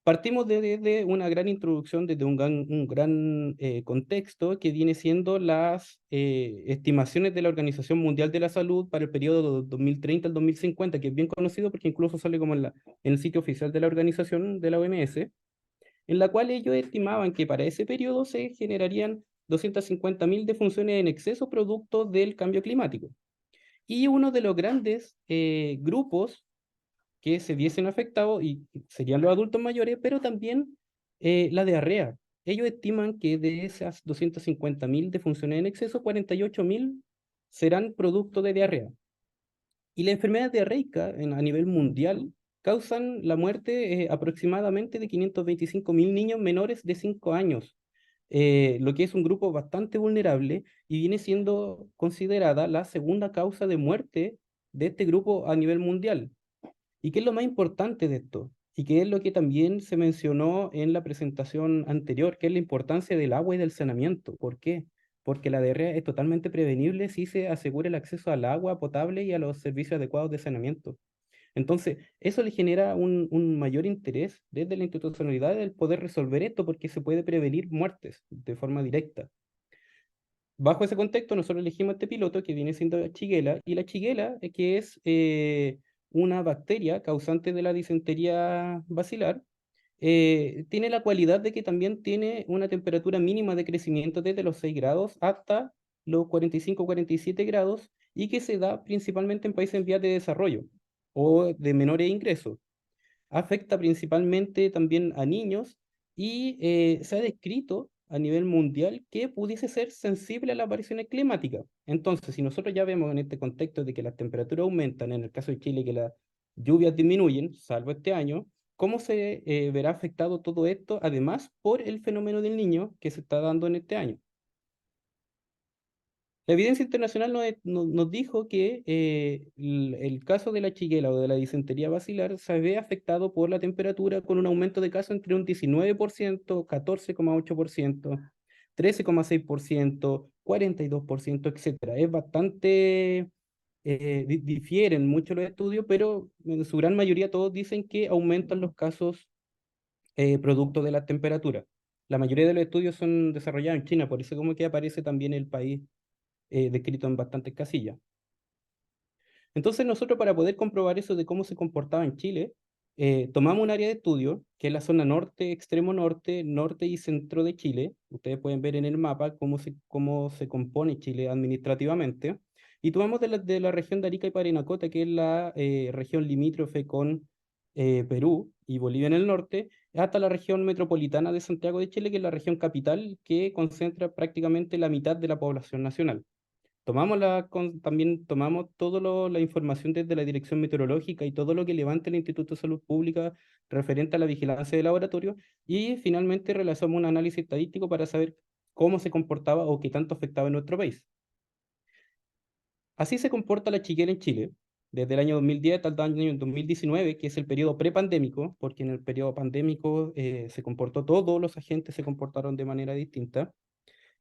Partimos desde una gran introducción, desde un gran contexto que viene siendo las estimaciones de la Organización Mundial de la Salud para el periodo 2030 al 2050, que es bien conocido porque incluso sale como en el sitio oficial de la organización de la OMS, en la cual ellos estimaban que para ese periodo se generarían 250.000 defunciones en exceso producto del cambio climático. Y uno de los grandes grupos que se viesen afectados y serían los adultos mayores, pero también la diarrea. Ellos estiman que de esas 250.000 defunciones en exceso, 48.000 serán producto de diarrea. Y la enfermedad diarreica a nivel mundial causan la muerte aproximadamente de 525.000 niños menores de 5 años, lo que es un grupo bastante vulnerable y viene siendo considerada la segunda causa de muerte de este grupo a nivel mundial. ¿Y qué es lo más importante de esto? Y qué es lo que también se mencionó en la presentación anterior, que es la importancia del agua y del saneamiento. ¿Por qué? Porque la diarrea es totalmente prevenible si se asegura el acceso al agua potable y a los servicios adecuados de saneamiento. Entonces, eso le genera un mayor interés desde la institucionalidad del poder resolver esto porque se puede prevenir muertes de forma directa. Bajo ese contexto, nosotros elegimos este piloto que viene siendo la Shigella, y la Shigella, que es una bacteria causante de la disentería bacilar, tiene la cualidad de que también tiene una temperatura mínima de crecimiento desde los 6 grados hasta los 45-47 grados, y que se da principalmente en países en vías de desarrollo o de menores ingresos. Afecta principalmente también a niños y se ha descrito a nivel mundial que pudiese ser sensible a las variaciones climáticas. Entonces, si nosotros ya vemos en este contexto de que las temperaturas aumentan, en el caso de Chile que las lluvias disminuyen, salvo este año, ¿cómo se verá afectado todo esto, además por el fenómeno del niño que se está dando en este año? La evidencia internacional nos dijo que el caso de la Shigella o de la disentería bacilar se ve afectado por la temperatura con un aumento de casos entre un 19%, 14,8%, 13,6%, 42%, etcétera. Es bastante, difieren mucho los estudios, pero en su gran mayoría todos dicen que aumentan los casos producto de la temperatura. La mayoría de los estudios son desarrollados en China, por eso como que aparece también el país descrito en bastantes casillas. Entonces nosotros para poder comprobar eso de cómo se comportaba en Chile, tomamos un área de estudio, que es la zona norte, extremo norte, norte y centro de Chile. Ustedes pueden ver en el mapa cómo se compone Chile administrativamente. Y tomamos de la región de Arica y Parinacota, que es la región limítrofe con Perú y Bolivia en el norte, hasta la región metropolitana de Santiago de Chile, que es la región capital, que concentra prácticamente la mitad de la población nacional. También tomamos toda la información desde la Dirección Meteorológica y todo lo que levanta el Instituto de Salud Pública referente a la vigilancia de laboratorio y finalmente realizamos un análisis estadístico para saber cómo se comportaba o qué tanto afectaba en nuestro país. Así se comporta la chiquera en Chile, desde el año 2010 hasta el año 2019, que es el periodo prepandémico, porque en el periodo pandémico se comportó, todos los agentes se comportaron de manera distinta.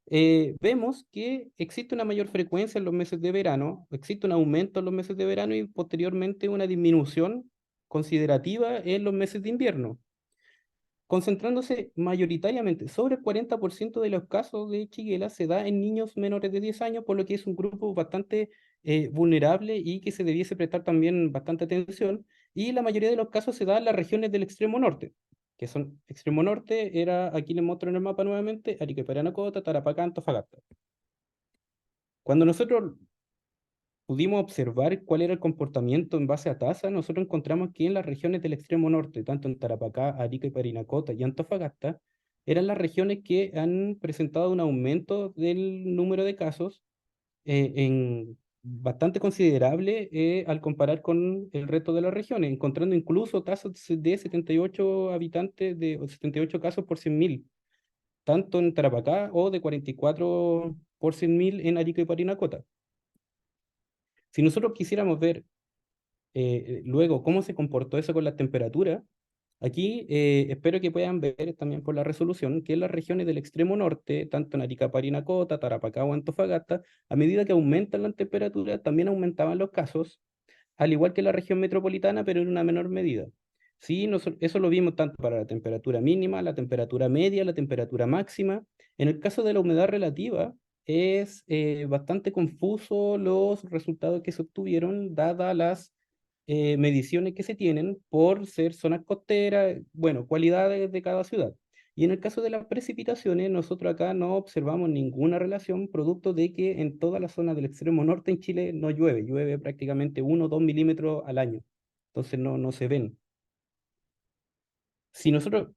Vemos que existe una mayor frecuencia en los meses de verano, existe un aumento en los meses de verano y posteriormente una disminución considerativa en los meses de invierno, concentrándose mayoritariamente sobre el 40% de los casos de Shigella se da en niños menores de 10 años, por lo que es un grupo bastante vulnerable y que se debiese prestar también bastante atención, y la mayoría de los casos se da en las regiones del extremo norte, que son extremo norte, aquí les muestro en el mapa nuevamente, Arica y Parinacota, Tarapacá, Antofagasta. Cuando nosotros pudimos observar cuál era el comportamiento en base a tasa, nosotros encontramos que en las regiones del extremo norte, tanto en Tarapacá, Arica y Parinacota y Antofagasta, eran las regiones que han presentado un aumento del número de casos en bastante considerable al comparar con el resto de las regiones, encontrando incluso tasas de 78 habitantes, o 78 casos por 100.000, tanto en Tarapacá o de 44 por 100.000 en Arica y Parinacota. Si nosotros quisiéramos ver luego cómo se comportó eso con las temperaturas, aquí espero que puedan ver también por la resolución que en las regiones del extremo norte, tanto en Arica, Parinacota, Tarapacá o Antofagasta, a medida que aumentan las temperaturas, también aumentaban los casos, al igual que la región metropolitana, pero en una menor medida. Sí, eso lo vimos tanto para la temperatura mínima, la temperatura media, la temperatura máxima. En el caso de la humedad relativa, es bastante confuso los resultados que se obtuvieron, dadas las mediciones que se tienen por ser zonas costeras, bueno, cualidades de cada ciudad. Y en el caso de las precipitaciones, nosotros acá no observamos ninguna relación producto de que en toda la zona del extremo norte en Chile no llueve, llueve prácticamente 1 o 2 milímetros al año. Entonces no se ven. Si nosotros,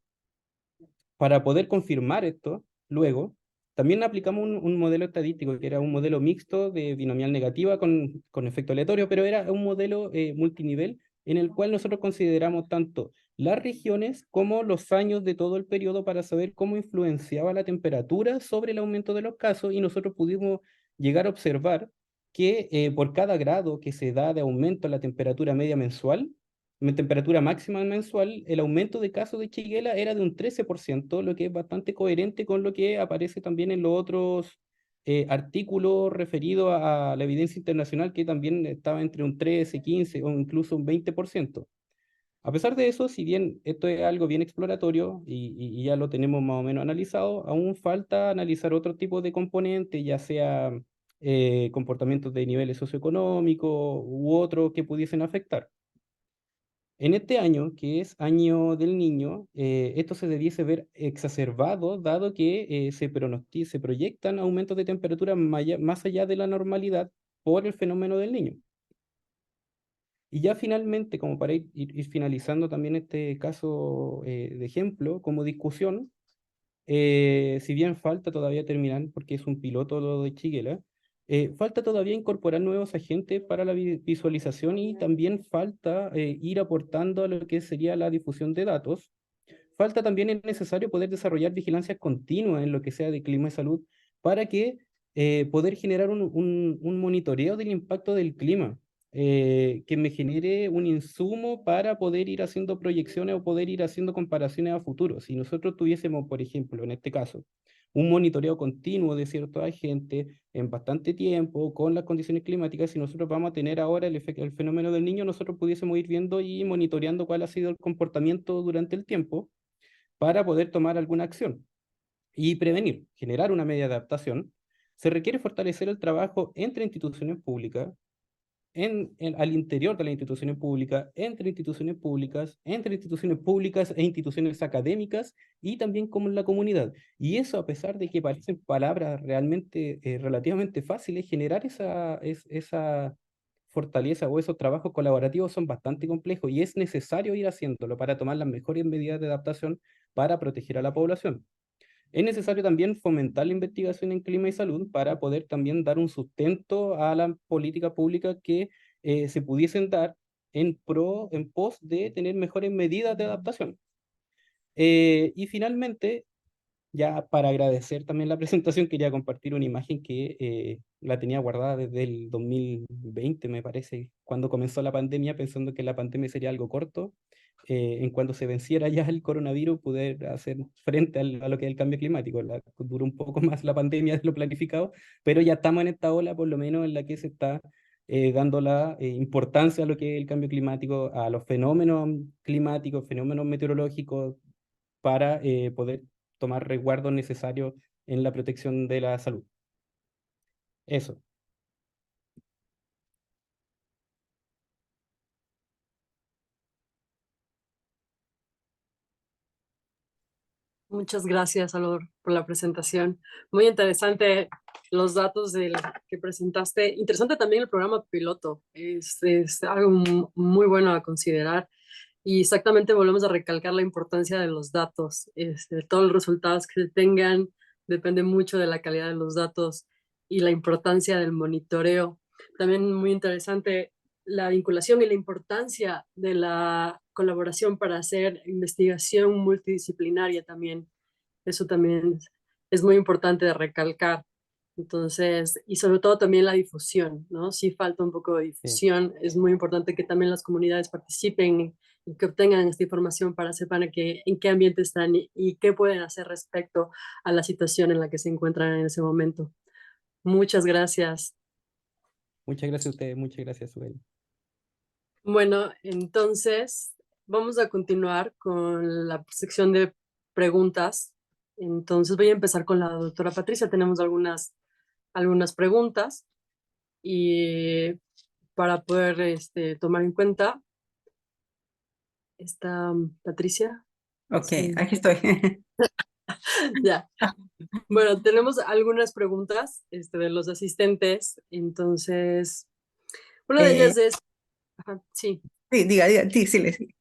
para poder confirmar esto, luego, también aplicamos un modelo estadístico, que era un modelo mixto de binomial negativa con efecto aleatorio, pero era un modelo multinivel en el cual nosotros consideramos tanto las regiones como los años de todo el periodo para saber cómo influenciaba la temperatura sobre el aumento de los casos, y nosotros pudimos llegar a observar que por cada grado que se da de aumento en la temperatura media mensual, temperatura máxima mensual, el aumento de casos de Shigella era de un 13%, lo que es bastante coherente con lo que aparece también en los otros artículos referidos a la evidencia internacional, que también estaba entre un 13, 15 o incluso un 20%. A pesar de eso, si bien esto es algo bien exploratorio y ya lo tenemos más o menos analizado, aún falta analizar otro tipo de componentes, ya sea comportamientos de niveles socioeconómicos u otros que pudiesen afectar. En este año, que es año del niño, esto se debiese ver exacerbado, dado que se proyectan aumentos de temperatura más allá de la normalidad por el fenómeno del niño. Y ya finalmente, como para ir finalizando también este caso de ejemplo, como discusión, si bien falta todavía terminar, porque es un piloto lo de Shigella, falta todavía incorporar nuevos agentes para la visualización, y también falta ir aportando a lo que sería la difusión de datos. Falta también, es necesario poder desarrollar vigilancia continua en lo que sea de clima y salud para que poder generar un monitoreo del impacto del clima, que me genere un insumo para poder ir haciendo proyecciones o poder ir haciendo comparaciones a futuro. Si nosotros tuviésemos, por ejemplo, en este caso, un monitoreo continuo de ciertos agentes en bastante tiempo con las condiciones climáticas. Si nosotros vamos a tener ahora el fenómeno del Niño, nosotros pudiésemos ir viendo y monitoreando cuál ha sido el comportamiento durante el tiempo para poder tomar alguna acción y prevenir, generar una media adaptación. Se requiere fortalecer el trabajo entre instituciones públicas, al interior de las instituciones públicas, entre instituciones públicas e instituciones académicas y también con la comunidad. Y eso, a pesar de que parecen palabras realmente relativamente fáciles, generar esa fortaleza o esos trabajos colaborativos son bastante complejos y es necesario ir haciéndolo para tomar las mejores medidas de adaptación para proteger a la población. Es necesario también fomentar la investigación en clima y salud para poder también dar un sustento a la política pública que se pudiesen dar en pos de tener mejores medidas de adaptación. Y finalmente, ya para agradecer también la presentación, quería compartir una imagen que la tenía guardada desde el 2020, me parece, cuando comenzó la pandemia, pensando que la pandemia sería algo corto. En cuando se venciera ya el coronavirus, poder hacer frente a lo que es el cambio climático. Duró un poco más la pandemia de lo planificado, pero ya estamos en esta ola, por lo menos en la que se está dando la importancia a lo que es el cambio climático, a los fenómenos climáticos, fenómenos meteorológicos, para poder tomar resguardos necesarios en la protección de la salud. Eso. Muchas gracias, Salvador, por la presentación. Muy interesante los datos que presentaste. Interesante también el programa piloto. Es algo muy bueno a considerar. Y exactamente volvemos a recalcar la importancia de los datos. Todos los resultados que se tengan depende mucho de la calidad de los datos y la importancia del monitoreo. También muy interesante la vinculación y la importancia de la colaboración para hacer investigación multidisciplinaria también. Eso también es muy importante de recalcar. Entonces, y sobre todo también la difusión, ¿no? Sí falta un poco de Sí. difusión. Es muy importante que también las comunidades participen y que obtengan esta información para sepan en qué ambiente están y qué pueden hacer respecto a la situación en la que se encuentran en ese momento. Muchas gracias. Muchas gracias a ustedes, muchas gracias, Suel. Bueno, entonces vamos a continuar con la sección de preguntas. Entonces voy a empezar con la doctora Patricia. Tenemos algunas preguntas y para poder tomar en cuenta esta Patricia. Ok, Sí. aquí estoy. Ya. Bueno, tenemos algunas preguntas de los asistentes. Entonces, una de Eh, ellas es, ajá, sí, sí, sí, sí, sí.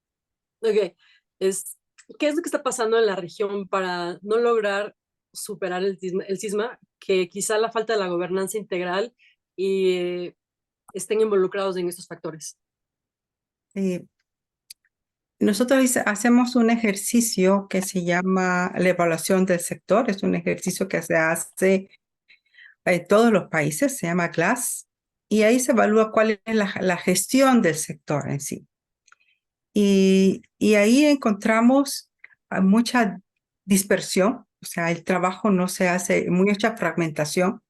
ok, ¿qué es lo que está pasando en la región para no lograr superar el cisma, que quizá la falta de la gobernanza integral y estén involucrados en estos factores? Eh, Nosotros hacemos un ejercicio que se llama la evaluación del sector. Es un ejercicio que se hace en todos los países, se llama GLASS, y ahí se evalúa cuál es la gestión del sector en sí. Y ahí encontramos mucha dispersión, o sea, el trabajo no se hace, mucha fragmentación,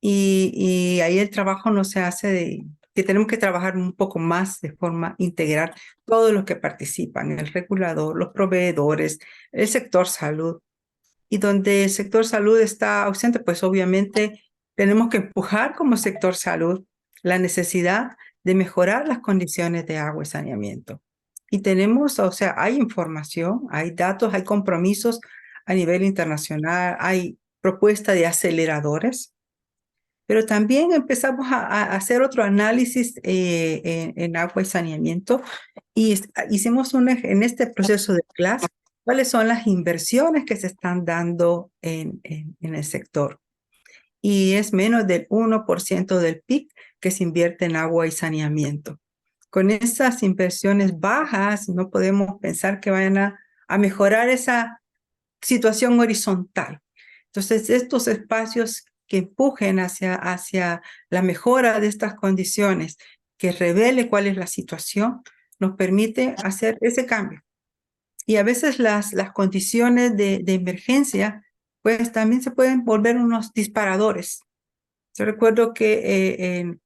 y ahí el trabajo no se hace que tenemos que trabajar un poco más de forma integral todos los que participan, el regulador, los proveedores, el sector salud. Y donde el sector salud está ausente, pues obviamente tenemos que empujar como sector salud la necesidad de mejorar las condiciones de agua y saneamiento. Y tenemos, o sea, hay información, hay datos, hay compromisos a nivel internacional, hay propuesta de aceleradores, pero también empezamos a hacer otro análisis en agua y saneamiento y hicimos en este proceso de clase cuáles son las inversiones que se están dando en el sector. Y es menos del 1% del PIB que se invierte en agua y saneamiento. Con esas inversiones bajas no podemos pensar que vayan a mejorar esa situación horizontal. Entonces, estos espacios que empujen hacia la mejora de estas condiciones, que revele cuál es la situación, nos permite hacer ese cambio. Y a veces las condiciones de emergencia pues también se pueden volver unos disparadores. Yo recuerdo que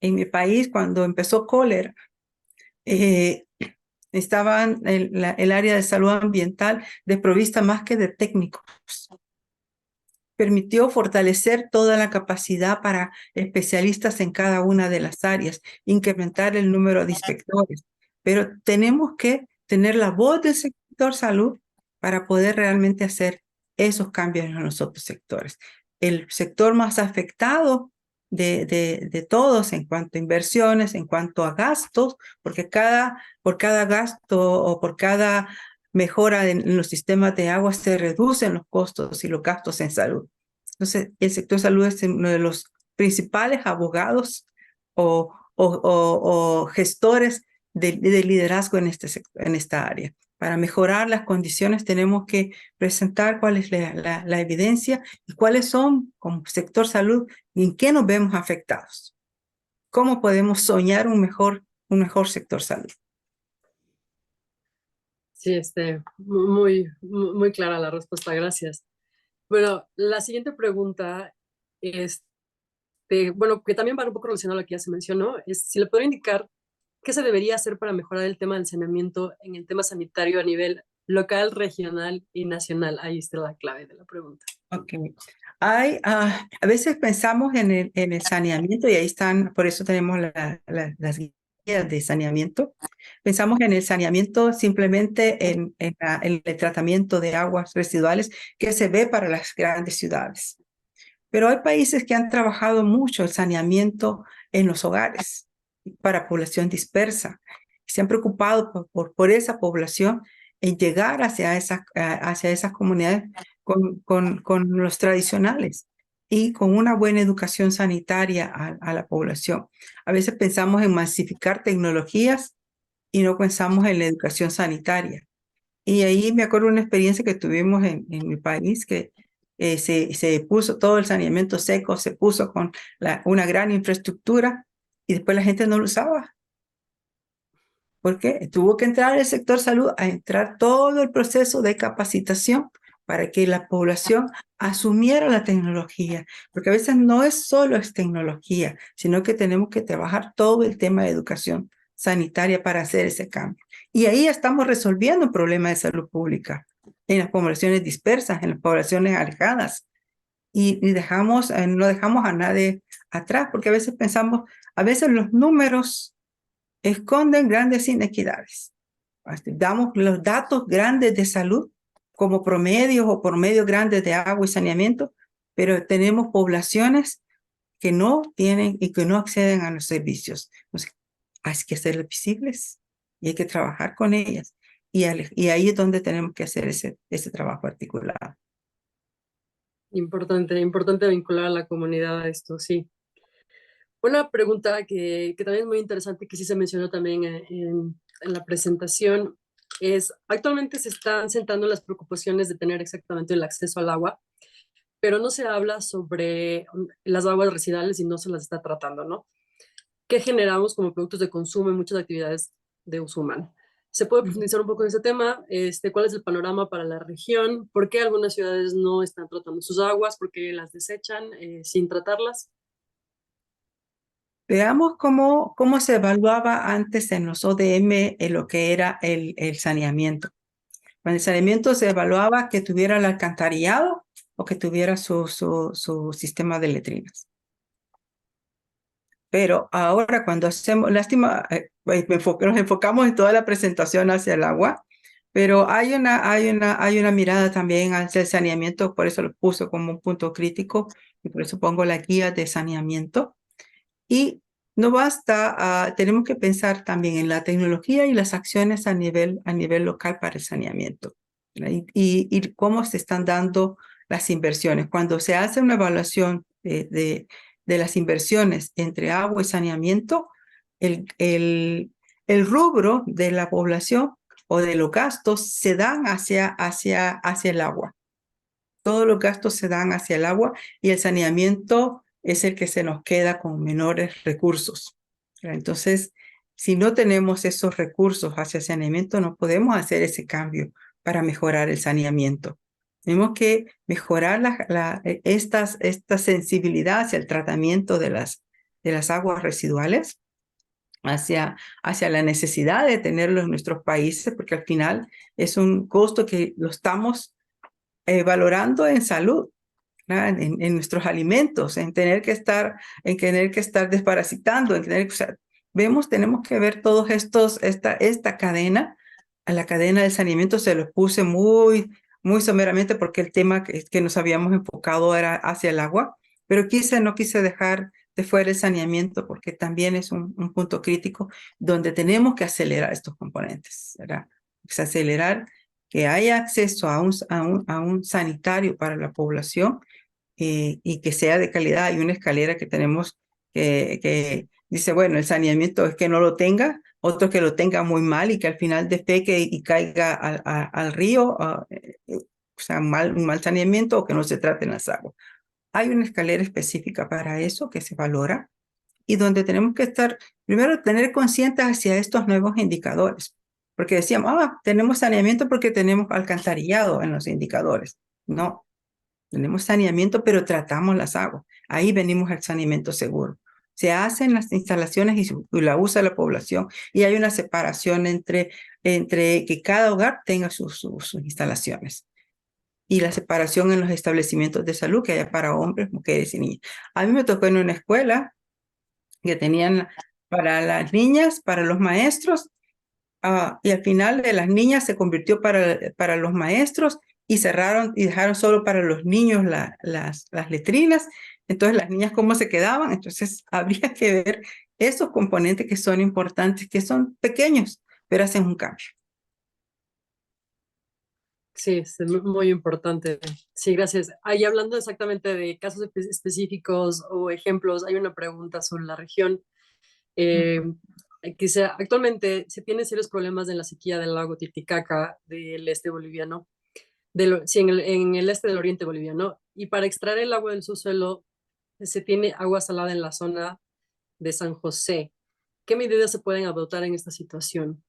en mi país, cuando empezó cólera, estaban el área de salud ambiental desprovista más que de técnicos. Permitió fortalecer toda la capacidad para especialistas en cada una de las áreas, incrementar el número de inspectores. Pero tenemos que tener la voz del sector salud para poder realmente hacer esos cambios en los otros sectores. El sector más afectado de todos en cuanto a inversiones, en cuanto a gastos, porque por cada gasto o por cada mejora en los sistemas de agua se reducen los costos y los gastos en salud. Entonces, el sector salud es uno de los principales abogados o gestores de liderazgo en esta área. Para mejorar las condiciones tenemos que presentar cuál es la evidencia y cuáles son, como sector salud, en qué nos vemos afectados. ¿Cómo podemos soñar un mejor sector salud? Sí, muy clara la respuesta, gracias. Bueno, la siguiente pregunta es, bueno, que también va un poco relacionado a lo que ya se mencionó, es si le podría indicar qué se debería hacer para mejorar el tema del saneamiento en el tema sanitario a nivel local, regional y nacional. Ahí está la clave de la pregunta. Okay. A veces pensamos en el saneamiento y ahí están, por eso tenemos las guías de saneamiento. Pensamos en el saneamiento simplemente en el tratamiento de aguas residuales que se ve para las grandes ciudades. Pero hay países que han trabajado mucho el saneamiento en los hogares para población dispersa. Se han preocupado por esa población en llegar hacia esas comunidades con los tradicionales y con una buena educación sanitaria a la población. A veces pensamos en masificar tecnologías y no pensamos en la educación sanitaria. Y ahí me acuerdo una experiencia que tuvimos en mi país, que se puso todo el saneamiento seco, se puso con una gran infraestructura y después la gente no lo usaba. Porque tuvo que entrar el sector salud a entrar todo el proceso de capacitación para que la población asumiera la tecnología. Porque a veces no es solo tecnología, sino que tenemos que trabajar todo el tema de educación sanitaria para hacer ese cambio. Y ahí estamos resolviendo un problema de salud pública en las poblaciones dispersas, en las poblaciones alejadas. Y no dejamos a nadie atrás, porque a veces pensamos, a veces los números esconden grandes inequidades. Damos los datos grandes de salud como promedios o promedios grandes de agua y saneamiento, pero tenemos poblaciones que no tienen y que no acceden a los servicios. Entonces, hay que hacerlas visibles y hay que trabajar con ellas. Y ahí es donde tenemos que hacer ese trabajo articulado. Importante vincular a la comunidad a esto, sí. Una pregunta que también es muy interesante, que sí se mencionó también en la presentación, es, actualmente se están sentando las preocupaciones de tener exactamente el acceso al agua, pero no se habla sobre las aguas residuales y no se las está tratando, ¿no? ¿Qué generamos como productos de consumo en muchas actividades de uso humano? ¿Se puede profundizar un poco en ese tema? ¿Cuál es el panorama para la región? ¿Por qué algunas ciudades no están tratando sus aguas? ¿Por qué las desechan sin tratarlas? Veamos cómo se evaluaba antes en los ODM lo que era el saneamiento. Cuando el saneamiento se evaluaba que tuviera el alcantarillado o que tuviera su sistema de letrinas. Pero ahora cuando hacemos, lástima, nos enfocamos en toda la presentación hacia el agua, pero hay una mirada también hacia el saneamiento, por eso lo puso como un punto crítico y por eso pongo la guía de saneamiento. Y no basta, tenemos que pensar también en la tecnología y las acciones a nivel local para el saneamiento. Y cómo se están dando las inversiones. Cuando se hace una evaluación de las inversiones entre agua y saneamiento, el rubro de la población o de los gastos se dan hacia el agua. Todos los gastos se dan hacia el agua y el saneamiento es el que se nos queda con menores recursos. Entonces, si no tenemos esos recursos hacia el saneamiento, no podemos hacer ese cambio para mejorar el saneamiento. Tenemos que mejorar esta sensibilidad hacia el tratamiento de las aguas residuales, hacia la necesidad de tenerlo en nuestros países, porque al final es un costo que lo estamos valorando en salud, ¿verdad? En nuestros alimentos, en tener que estar desparasitando, o sea, tenemos que ver todos esta cadena. A la cadena de saneamiento se los puse muy someramente porque el tema que nos habíamos enfocado era hacia el agua, pero no quise dejar de fuera el saneamiento porque también es un punto crítico donde tenemos que acelerar estos componentes, ¿verdad? Pues acelerar que haya acceso a un sanitario para la población, y que sea de calidad. Hay una escalera que tenemos que dice, bueno, el saneamiento es que no lo tenga, otro que lo tenga muy mal y que al final defeque y caiga al río, o sea, un mal saneamiento, o que no se traten las aguas. Hay una escalera específica para eso que se valora y donde tenemos que primero tener conscientes hacia estos nuevos indicadores, porque decíamos, tenemos saneamiento porque tenemos alcantarillado en los indicadores. No, tenemos saneamiento, pero tratamos las aguas. Ahí venimos al saneamiento seguro. Se hacen las instalaciones y la usa la población, y hay una separación entre que cada hogar tenga sus instalaciones, y la separación en los establecimientos de salud que haya para hombres, mujeres y niños. A mí me tocó en una escuela que tenían para las niñas, para los maestros, y al final de las niñas se convirtió para los maestros, y cerraron y dejaron solo para los niños las letrinas. Entonces, las niñas, ¿cómo se quedaban? Entonces, habría que ver esos componentes que son importantes, que son pequeños, pero hacen un cambio. Sí, es muy importante. Sí, gracias. Ahí hablando exactamente de casos específicos o ejemplos, hay una pregunta sobre la región. Actualmente se tienen serios problemas en la sequía del lago Titicaca del este boliviano, sí, en el este del oriente boliviano, y para extraer el agua del subsuelo se tiene agua salada en la zona de San José. ¿Qué medidas se pueden adoptar en esta situación?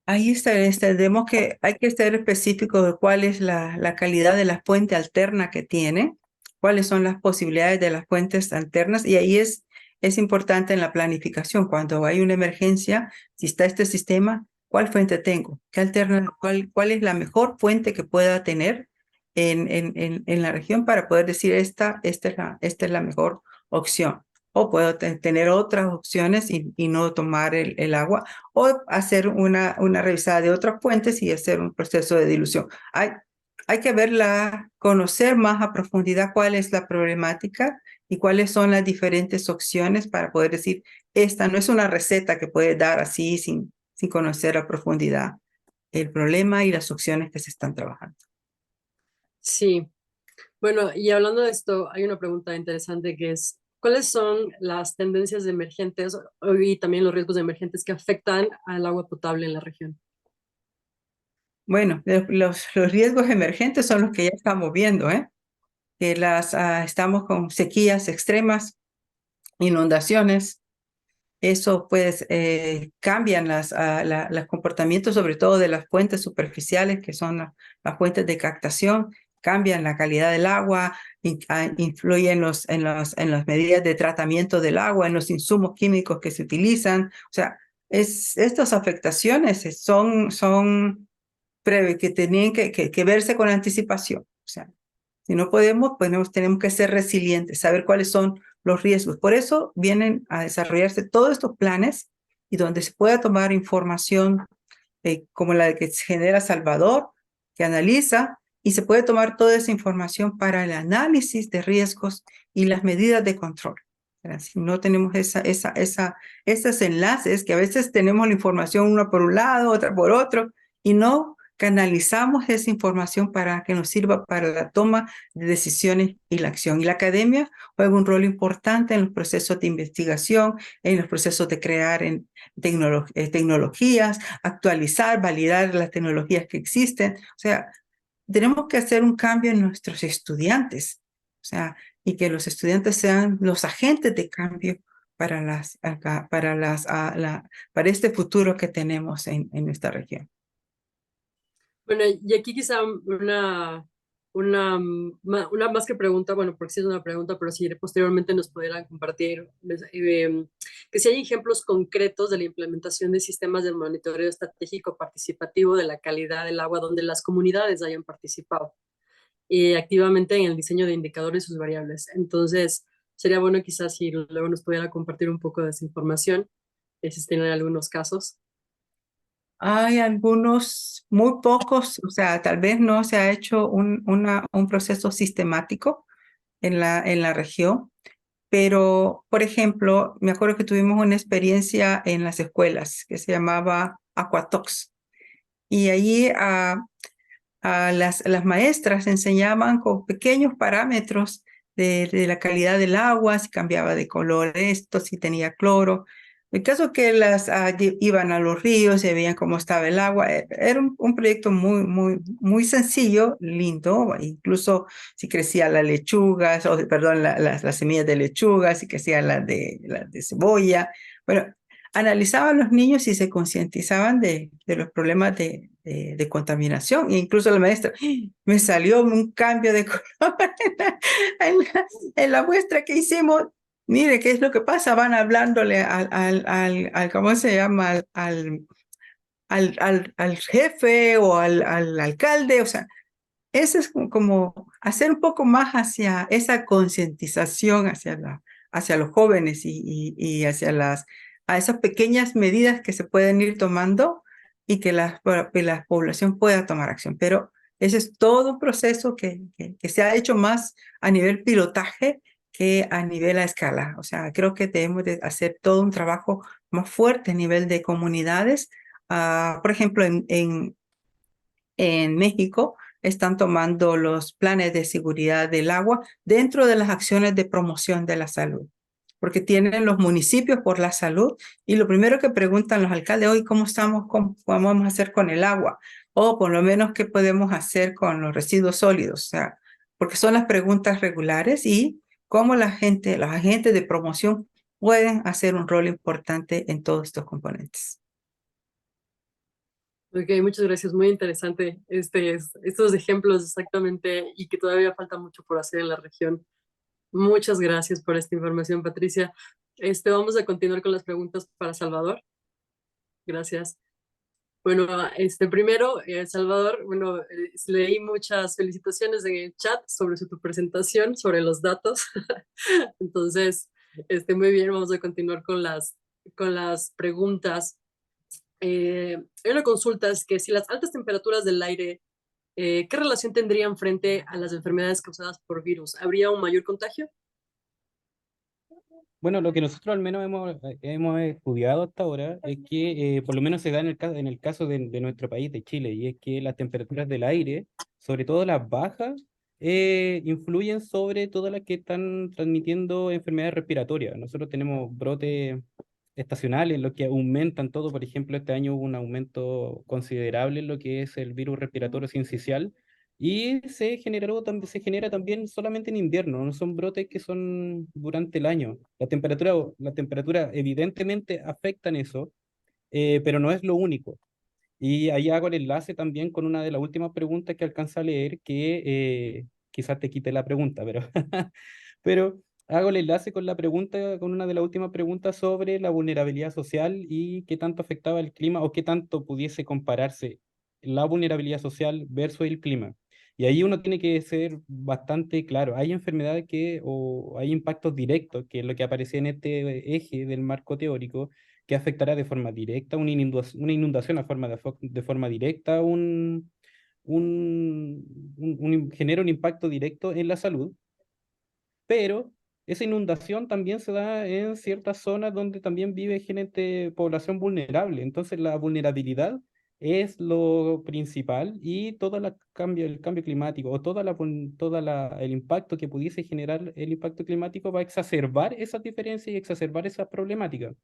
Ahí tenemos que hay que ser específico de cuál es la calidad de la fuente alterna que tiene, cuáles son las posibilidades de las fuentes alternas, y ahí es importante en la planificación. Cuando hay una emergencia, si está este sistema, ¿cuál fuente tengo? ¿Qué alterna? ¿Cuál es la mejor fuente que pueda tener en la región para poder decir esta es la mejor opción? O puedo tener otras opciones y no tomar el agua, o hacer una revisada de otras fuentes y hacer un proceso de dilución. Hay que conocer más a profundidad cuál es la problemática y cuáles son las diferentes opciones para poder decir, esta no es una receta que puede dar así sin conocer a profundidad el problema y las opciones que se están trabajando. Sí, bueno, y hablando de esto, hay una pregunta interesante que es, ¿cuáles son las tendencias emergentes y también los riesgos emergentes que afectan al agua potable en la región? Bueno, los riesgos emergentes son los que ya estamos viendo, que estamos con sequías extremas, inundaciones. Eso pues cambian los comportamientos, sobre todo de las fuentes superficiales, que son las fuentes de captación, cambian la calidad del agua, influyen en las medidas de tratamiento del agua, en los insumos químicos que se utilizan. O sea, estas afectaciones son que tenían que verse con anticipación. O sea, si no podemos, tenemos que ser resilientes, saber cuáles son los riesgos. Por eso vienen a desarrollarse todos estos planes, y donde se pueda tomar información como la que genera Salvador, que analiza, y se puede tomar toda esa información para el análisis de riesgos y las medidas de control. Si no tenemos esos enlaces, que a veces tenemos la información una por un lado, otra por otro, y no canalizamos esa información para que nos sirva para la toma de decisiones y la acción. Y la academia juega un rol importante en los procesos de investigación, en los procesos de crear tecnologías, actualizar, validar las tecnologías que existen. O sea, tenemos que hacer un cambio en nuestros estudiantes, o sea, y que los estudiantes sean los agentes de cambio para este futuro que tenemos en nuestra región. Bueno, y aquí quizá una más que pregunta, bueno, porque sí es una pregunta, pero si posteriormente nos pudieran compartir que si hay ejemplos concretos de la implementación de sistemas de monitoreo estratégico participativo de la calidad del agua donde las comunidades hayan participado activamente en el diseño de indicadores y sus variables. Entonces, sería bueno quizás si luego nos pudiera compartir un poco de esa información, si tienen algunos casos. Hay algunos, muy pocos, o sea, tal vez no se ha hecho un proceso sistemático en la región, pero, por ejemplo, me acuerdo que tuvimos una experiencia en las escuelas que se llamaba Aquatox, y allí a las maestras enseñaban con pequeños parámetros de la calidad del agua, si cambiaba de color esto, si tenía cloro. El caso que iban a los ríos y veían cómo estaba el agua. Era un proyecto muy sencillo, lindo, incluso si crecía las lechugas, o perdón, las semillas de lechuga, si crecían las de cebolla. Bueno, analizaban los niños y se concientizaban de los problemas de contaminación. E incluso la maestra, me salió un cambio de color en la muestra que hicimos. Mire, ¿qué es lo que pasa? Van hablándole ¿cómo se llama? Al jefe o al alcalde. O sea, eso es como hacer un poco más hacia esa concientización hacia los jóvenes y hacia a esas pequeñas medidas que se pueden ir tomando y que que la población pueda tomar acción. Pero ese es todo un proceso que se ha hecho más a nivel pilotaje que a nivel a escala. O sea, creo que debemos de hacer todo un trabajo más fuerte a nivel de comunidades. Por ejemplo, en México están tomando los planes de seguridad del agua dentro de las acciones de promoción de la salud, porque tienen los municipios por la salud y lo primero que preguntan los alcaldes, hoy, ¿cómo estamos? ¿Cómo vamos a hacer con el agua? O por lo menos, ¿qué podemos hacer con los residuos sólidos? O sea, porque son las preguntas regulares y cómo los agentes de promoción pueden hacer un rol importante en todos estos componentes. Ok, muchas gracias, muy interesante estos ejemplos exactamente y que todavía falta mucho por hacer en la región. Muchas gracias por esta información, Patricia. Vamos a continuar con las preguntas para Salvador. Gracias. Bueno, primero, Salvador, bueno, leí muchas felicitaciones en el chat sobre tu presentación, sobre los datos. Entonces, muy bien, vamos a continuar con las preguntas. Hay una consulta, es que si las altas temperaturas del aire, ¿qué relación tendrían frente a las enfermedades causadas por virus? ¿Habría un mayor contagio? Bueno, lo que nosotros al menos hemos estudiado hasta ahora es que por lo menos se da en el caso de nuestro país, de Chile, y es que las temperaturas del aire, sobre todo las bajas, influyen sobre todas las que están transmitiendo enfermedades respiratorias. Nosotros tenemos brotes estacionales, los que aumentan todo. Por ejemplo, este año hubo un aumento considerable en lo que es el virus respiratorio sincicial y se genera también solamente en invierno, no son brotes que son durante el año. La temperatura evidentemente afecta en eso, pero no es lo único. Y ahí hago el enlace también con una de las últimas preguntas que alcanza a leer, que quizás te quite la pregunta, pero, pero hago el enlace con la pregunta, con una de las últimas preguntas sobre la vulnerabilidad social y qué tanto afectaba el clima o qué tanto pudiese compararse la vulnerabilidad social versus el clima. Y ahí uno tiene que ser bastante claro. Hay enfermedades o hay impactos directos, que es lo que aparece en este eje del marco teórico, que afectará de forma directa una inundación de forma directa, genera un impacto directo en la salud, pero esa inundación también se da en ciertas zonas donde también vive gente, población vulnerable. Entonces la vulnerabilidad es lo principal y el cambio climático o el impacto que pudiese generar el impacto climático va a exacerbar esas diferencias y exacerbar esas problemáticas.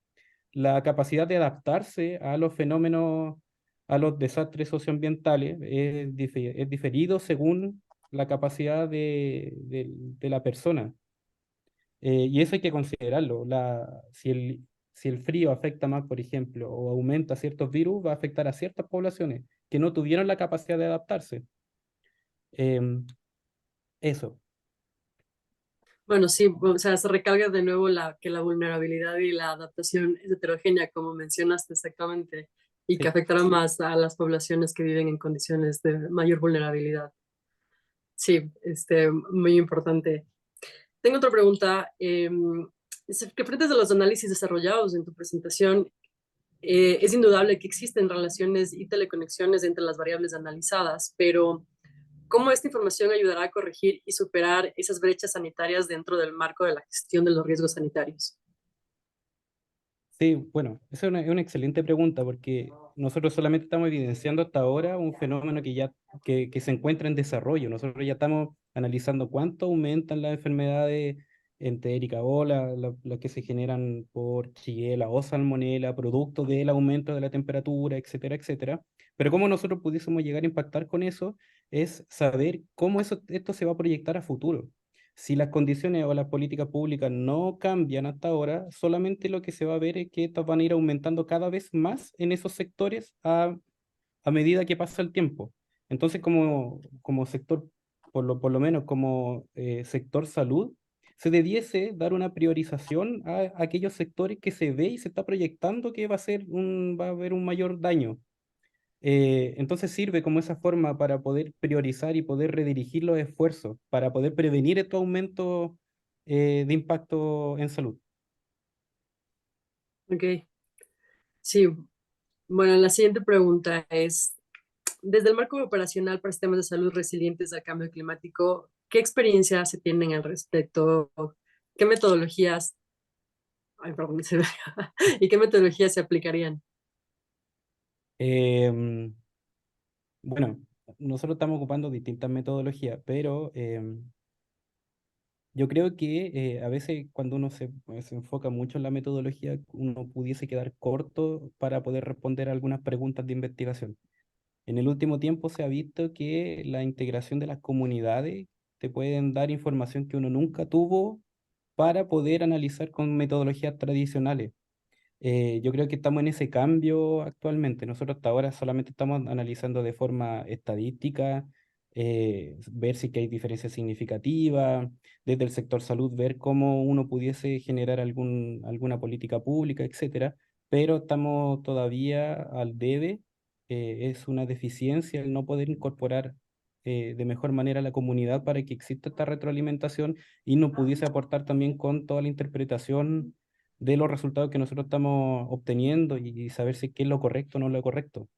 La capacidad de adaptarse a los fenómenos, a los desastres socioambientales es diferido según la capacidad de la persona. Y eso hay que considerarlo. Si el frío afecta más, por ejemplo, o aumenta ciertos virus, va a afectar a ciertas poblaciones que no tuvieron la capacidad de adaptarse. Eso. Bueno, sí, o sea, se recalca de nuevo que la vulnerabilidad y la adaptación es heterogénea, como mencionaste exactamente, y que Sí. afectará más a las poblaciones que viven en condiciones de mayor vulnerabilidad. Sí, muy importante. Tengo otra pregunta. Que frente a los análisis desarrollados en tu presentación, es indudable que existen relaciones y teleconexiones entre las variables analizadas, pero ¿cómo esta información ayudará a corregir y superar esas brechas sanitarias dentro del marco de la gestión de los riesgos sanitarios? Sí, bueno, esa es una excelente pregunta porque nosotros solamente estamos evidenciando hasta ahora un fenómeno que se encuentra en desarrollo. Nosotros ya estamos analizando cuánto aumentan las enfermedades entéricas o las que se generan por Shigella o Salmonella, producto del aumento de la temperatura, etcétera, etcétera. Pero cómo nosotros pudiésemos llegar a impactar con eso es saber cómo esto se va a proyectar a futuro. Si las condiciones o las políticas públicas no cambian hasta ahora, solamente lo que se va a ver es que estas van a ir aumentando cada vez más en esos sectores a medida que pasa el tiempo. Entonces, como sector, por lo menos como sector salud, se debiese dar una priorización a aquellos sectores que se ve y se está proyectando que va a haber un mayor daño. Entonces sirve como esa forma para poder priorizar y poder redirigir los esfuerzos, para poder prevenir estos aumentos de impacto en salud. Ok, sí. Bueno, la siguiente pregunta es, desde el marco operacional para sistemas de salud resilientes al cambio climático, ¿qué experiencia se tienen al respecto? ¿Qué metodologías, ay, perdón, y qué metodologías se aplicarían? Em, bueno, nosotros estamos ocupando distintas metodologías, pero yo creo que a veces cuando uno se enfoca mucho en la metodología, uno pudiese quedar corto para poder responder algunas preguntas de investigación. En el último tiempo se ha visto que la integración de las comunidades te pueden dar información que uno nunca tuvo para poder analizar con metodologías tradicionales. Yo creo que estamos en ese cambio actualmente. Nosotros hasta ahora solamente estamos analizando de forma estadística, ver si que hay diferencias significativas, desde el sector salud, ver cómo uno pudiese generar alguna política pública, etcétera, pero estamos todavía al debe. Es una deficiencia el no poder incorporar de mejor manera a la comunidad para que exista esta retroalimentación y nos pudiese aportar también con toda la interpretación de los resultados que nosotros estamos obteniendo y saber si qué es lo correcto o no lo correcto.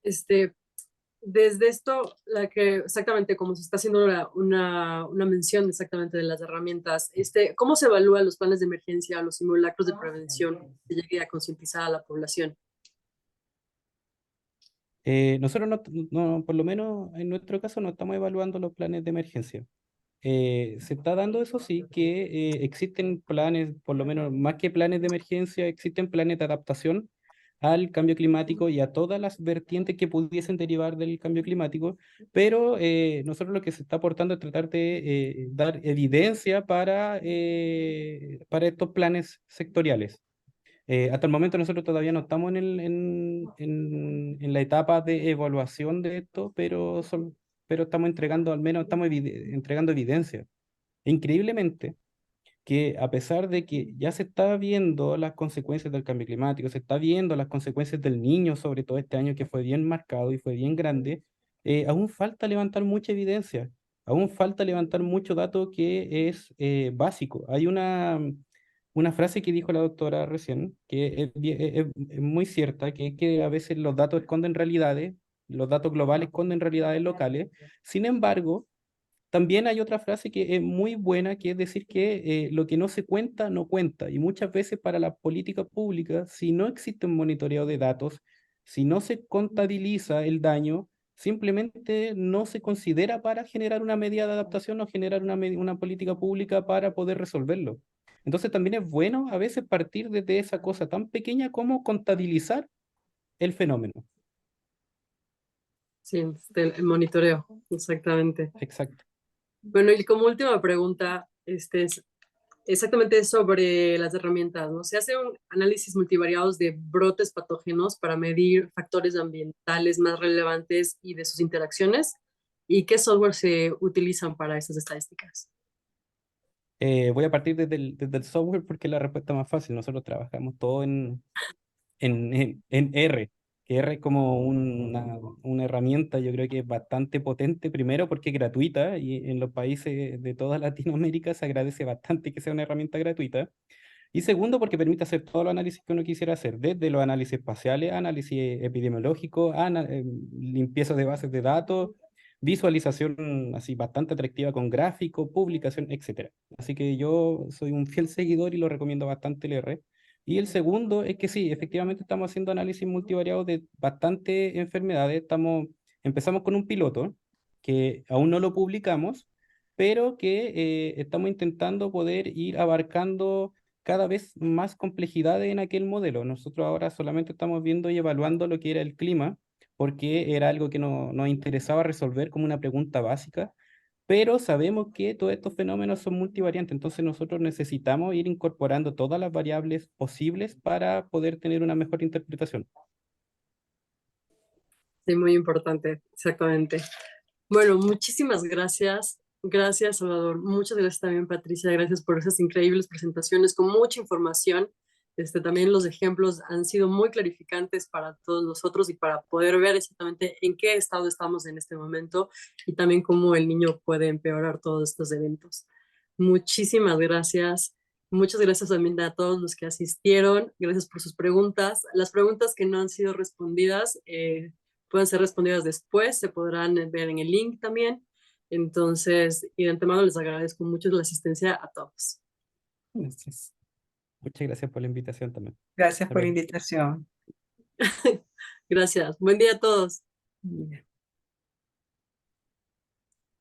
Este, Desde esto, exactamente como se está haciendo una mención exactamente de las herramientas, ¿cómo se evalúan los planes de emergencia, los simulacros de prevención que llegue a concientizar a la población? Nosotros por lo menos en nuestro caso, no estamos evaluando los planes de emergencia. Se está dando eso sí, que existen planes, por lo menos más que planes de emergencia, existen planes de adaptación al cambio climático y a todas las vertientes que pudiesen derivar del cambio climático, pero nosotros lo que se está aportando es tratar de dar evidencia para estos planes sectoriales. Hasta el momento nosotros todavía no estamos en la etapa de evaluación de esto, pero estamos entregando, al menos estamos entregando evidencia. Increíblemente, que a pesar de que ya se está viendo las consecuencias del cambio climático, se está viendo las consecuencias del niño, sobre todo este año que fue bien marcado y fue bien grande, aún falta levantar mucha evidencia, aún falta levantar mucho dato que es básico. Hay una frase que dijo la doctora recién, que es muy cierta, que es que a veces los datos esconden realidades, los datos globales esconden realidades locales. Sin embargo, también hay otra frase que es muy buena, que es decir que lo que no se cuenta, no cuenta. Y muchas veces para las políticas públicas, si no existe un monitoreo de datos, si no se contabiliza el daño, simplemente no se considera para generar una medida de adaptación o generar una política pública para poder resolverlo. Entonces también es bueno a veces partir desde esa cosa tan pequeña como contabilizar el fenómeno. Sí, el monitoreo, exactamente. Exacto. Bueno, y como última pregunta, exactamente sobre las herramientas, ¿no? Se hace un análisis multivariados de brotes patógenos para medir factores ambientales más relevantes y de sus interacciones. ¿Y qué software se utilizan para estas estadísticas? Voy a partir desde el software porque es la respuesta más fácil. Nosotros trabajamos todo en R, que R es como una herramienta, yo creo que es bastante potente, primero porque es gratuita y en los países de toda Latinoamérica se agradece bastante que sea una herramienta gratuita. Y segundo, porque permite hacer todo el análisis que uno quisiera hacer, desde los análisis espaciales, análisis epidemiológico, limpieza de bases de datos, visualización así bastante atractiva con gráfico, publicación, etcétera. Así que yo soy un fiel seguidor y lo recomiendo bastante el R. Y el segundo es que sí, efectivamente estamos haciendo análisis multivariados de bastantes enfermedades. Empezamos con un piloto que aún no lo publicamos, pero que estamos intentando poder ir abarcando cada vez más complejidades en aquel modelo. Nosotros ahora solamente estamos viendo y evaluando lo que era el clima, porque era algo que nos interesaba resolver como una pregunta básica, pero sabemos que todos estos fenómenos son multivariantes, entonces nosotros necesitamos ir incorporando todas las variables posibles para poder tener una mejor interpretación. Sí, muy importante, exactamente. Bueno, muchísimas gracias. Gracias, Salvador. Muchas gracias también, Patricia. Gracias por esas increíbles presentaciones con mucha información. También los ejemplos han sido muy clarificantes para todos nosotros y para poder ver exactamente en qué estado estamos en este momento y también cómo el niño puede empeorar todos estos eventos. Muchísimas gracias. Muchas gracias también a todos los que asistieron. Gracias por sus preguntas. Las preguntas que no han sido respondidas pueden ser respondidas después, se podrán ver en el link también. Entonces, y de antemano les agradezco mucho la asistencia a todos. Gracias. Muchas gracias por la invitación también. Gracias Hasta por la luego. invitación. Gracias. Buen día a todos. Bien.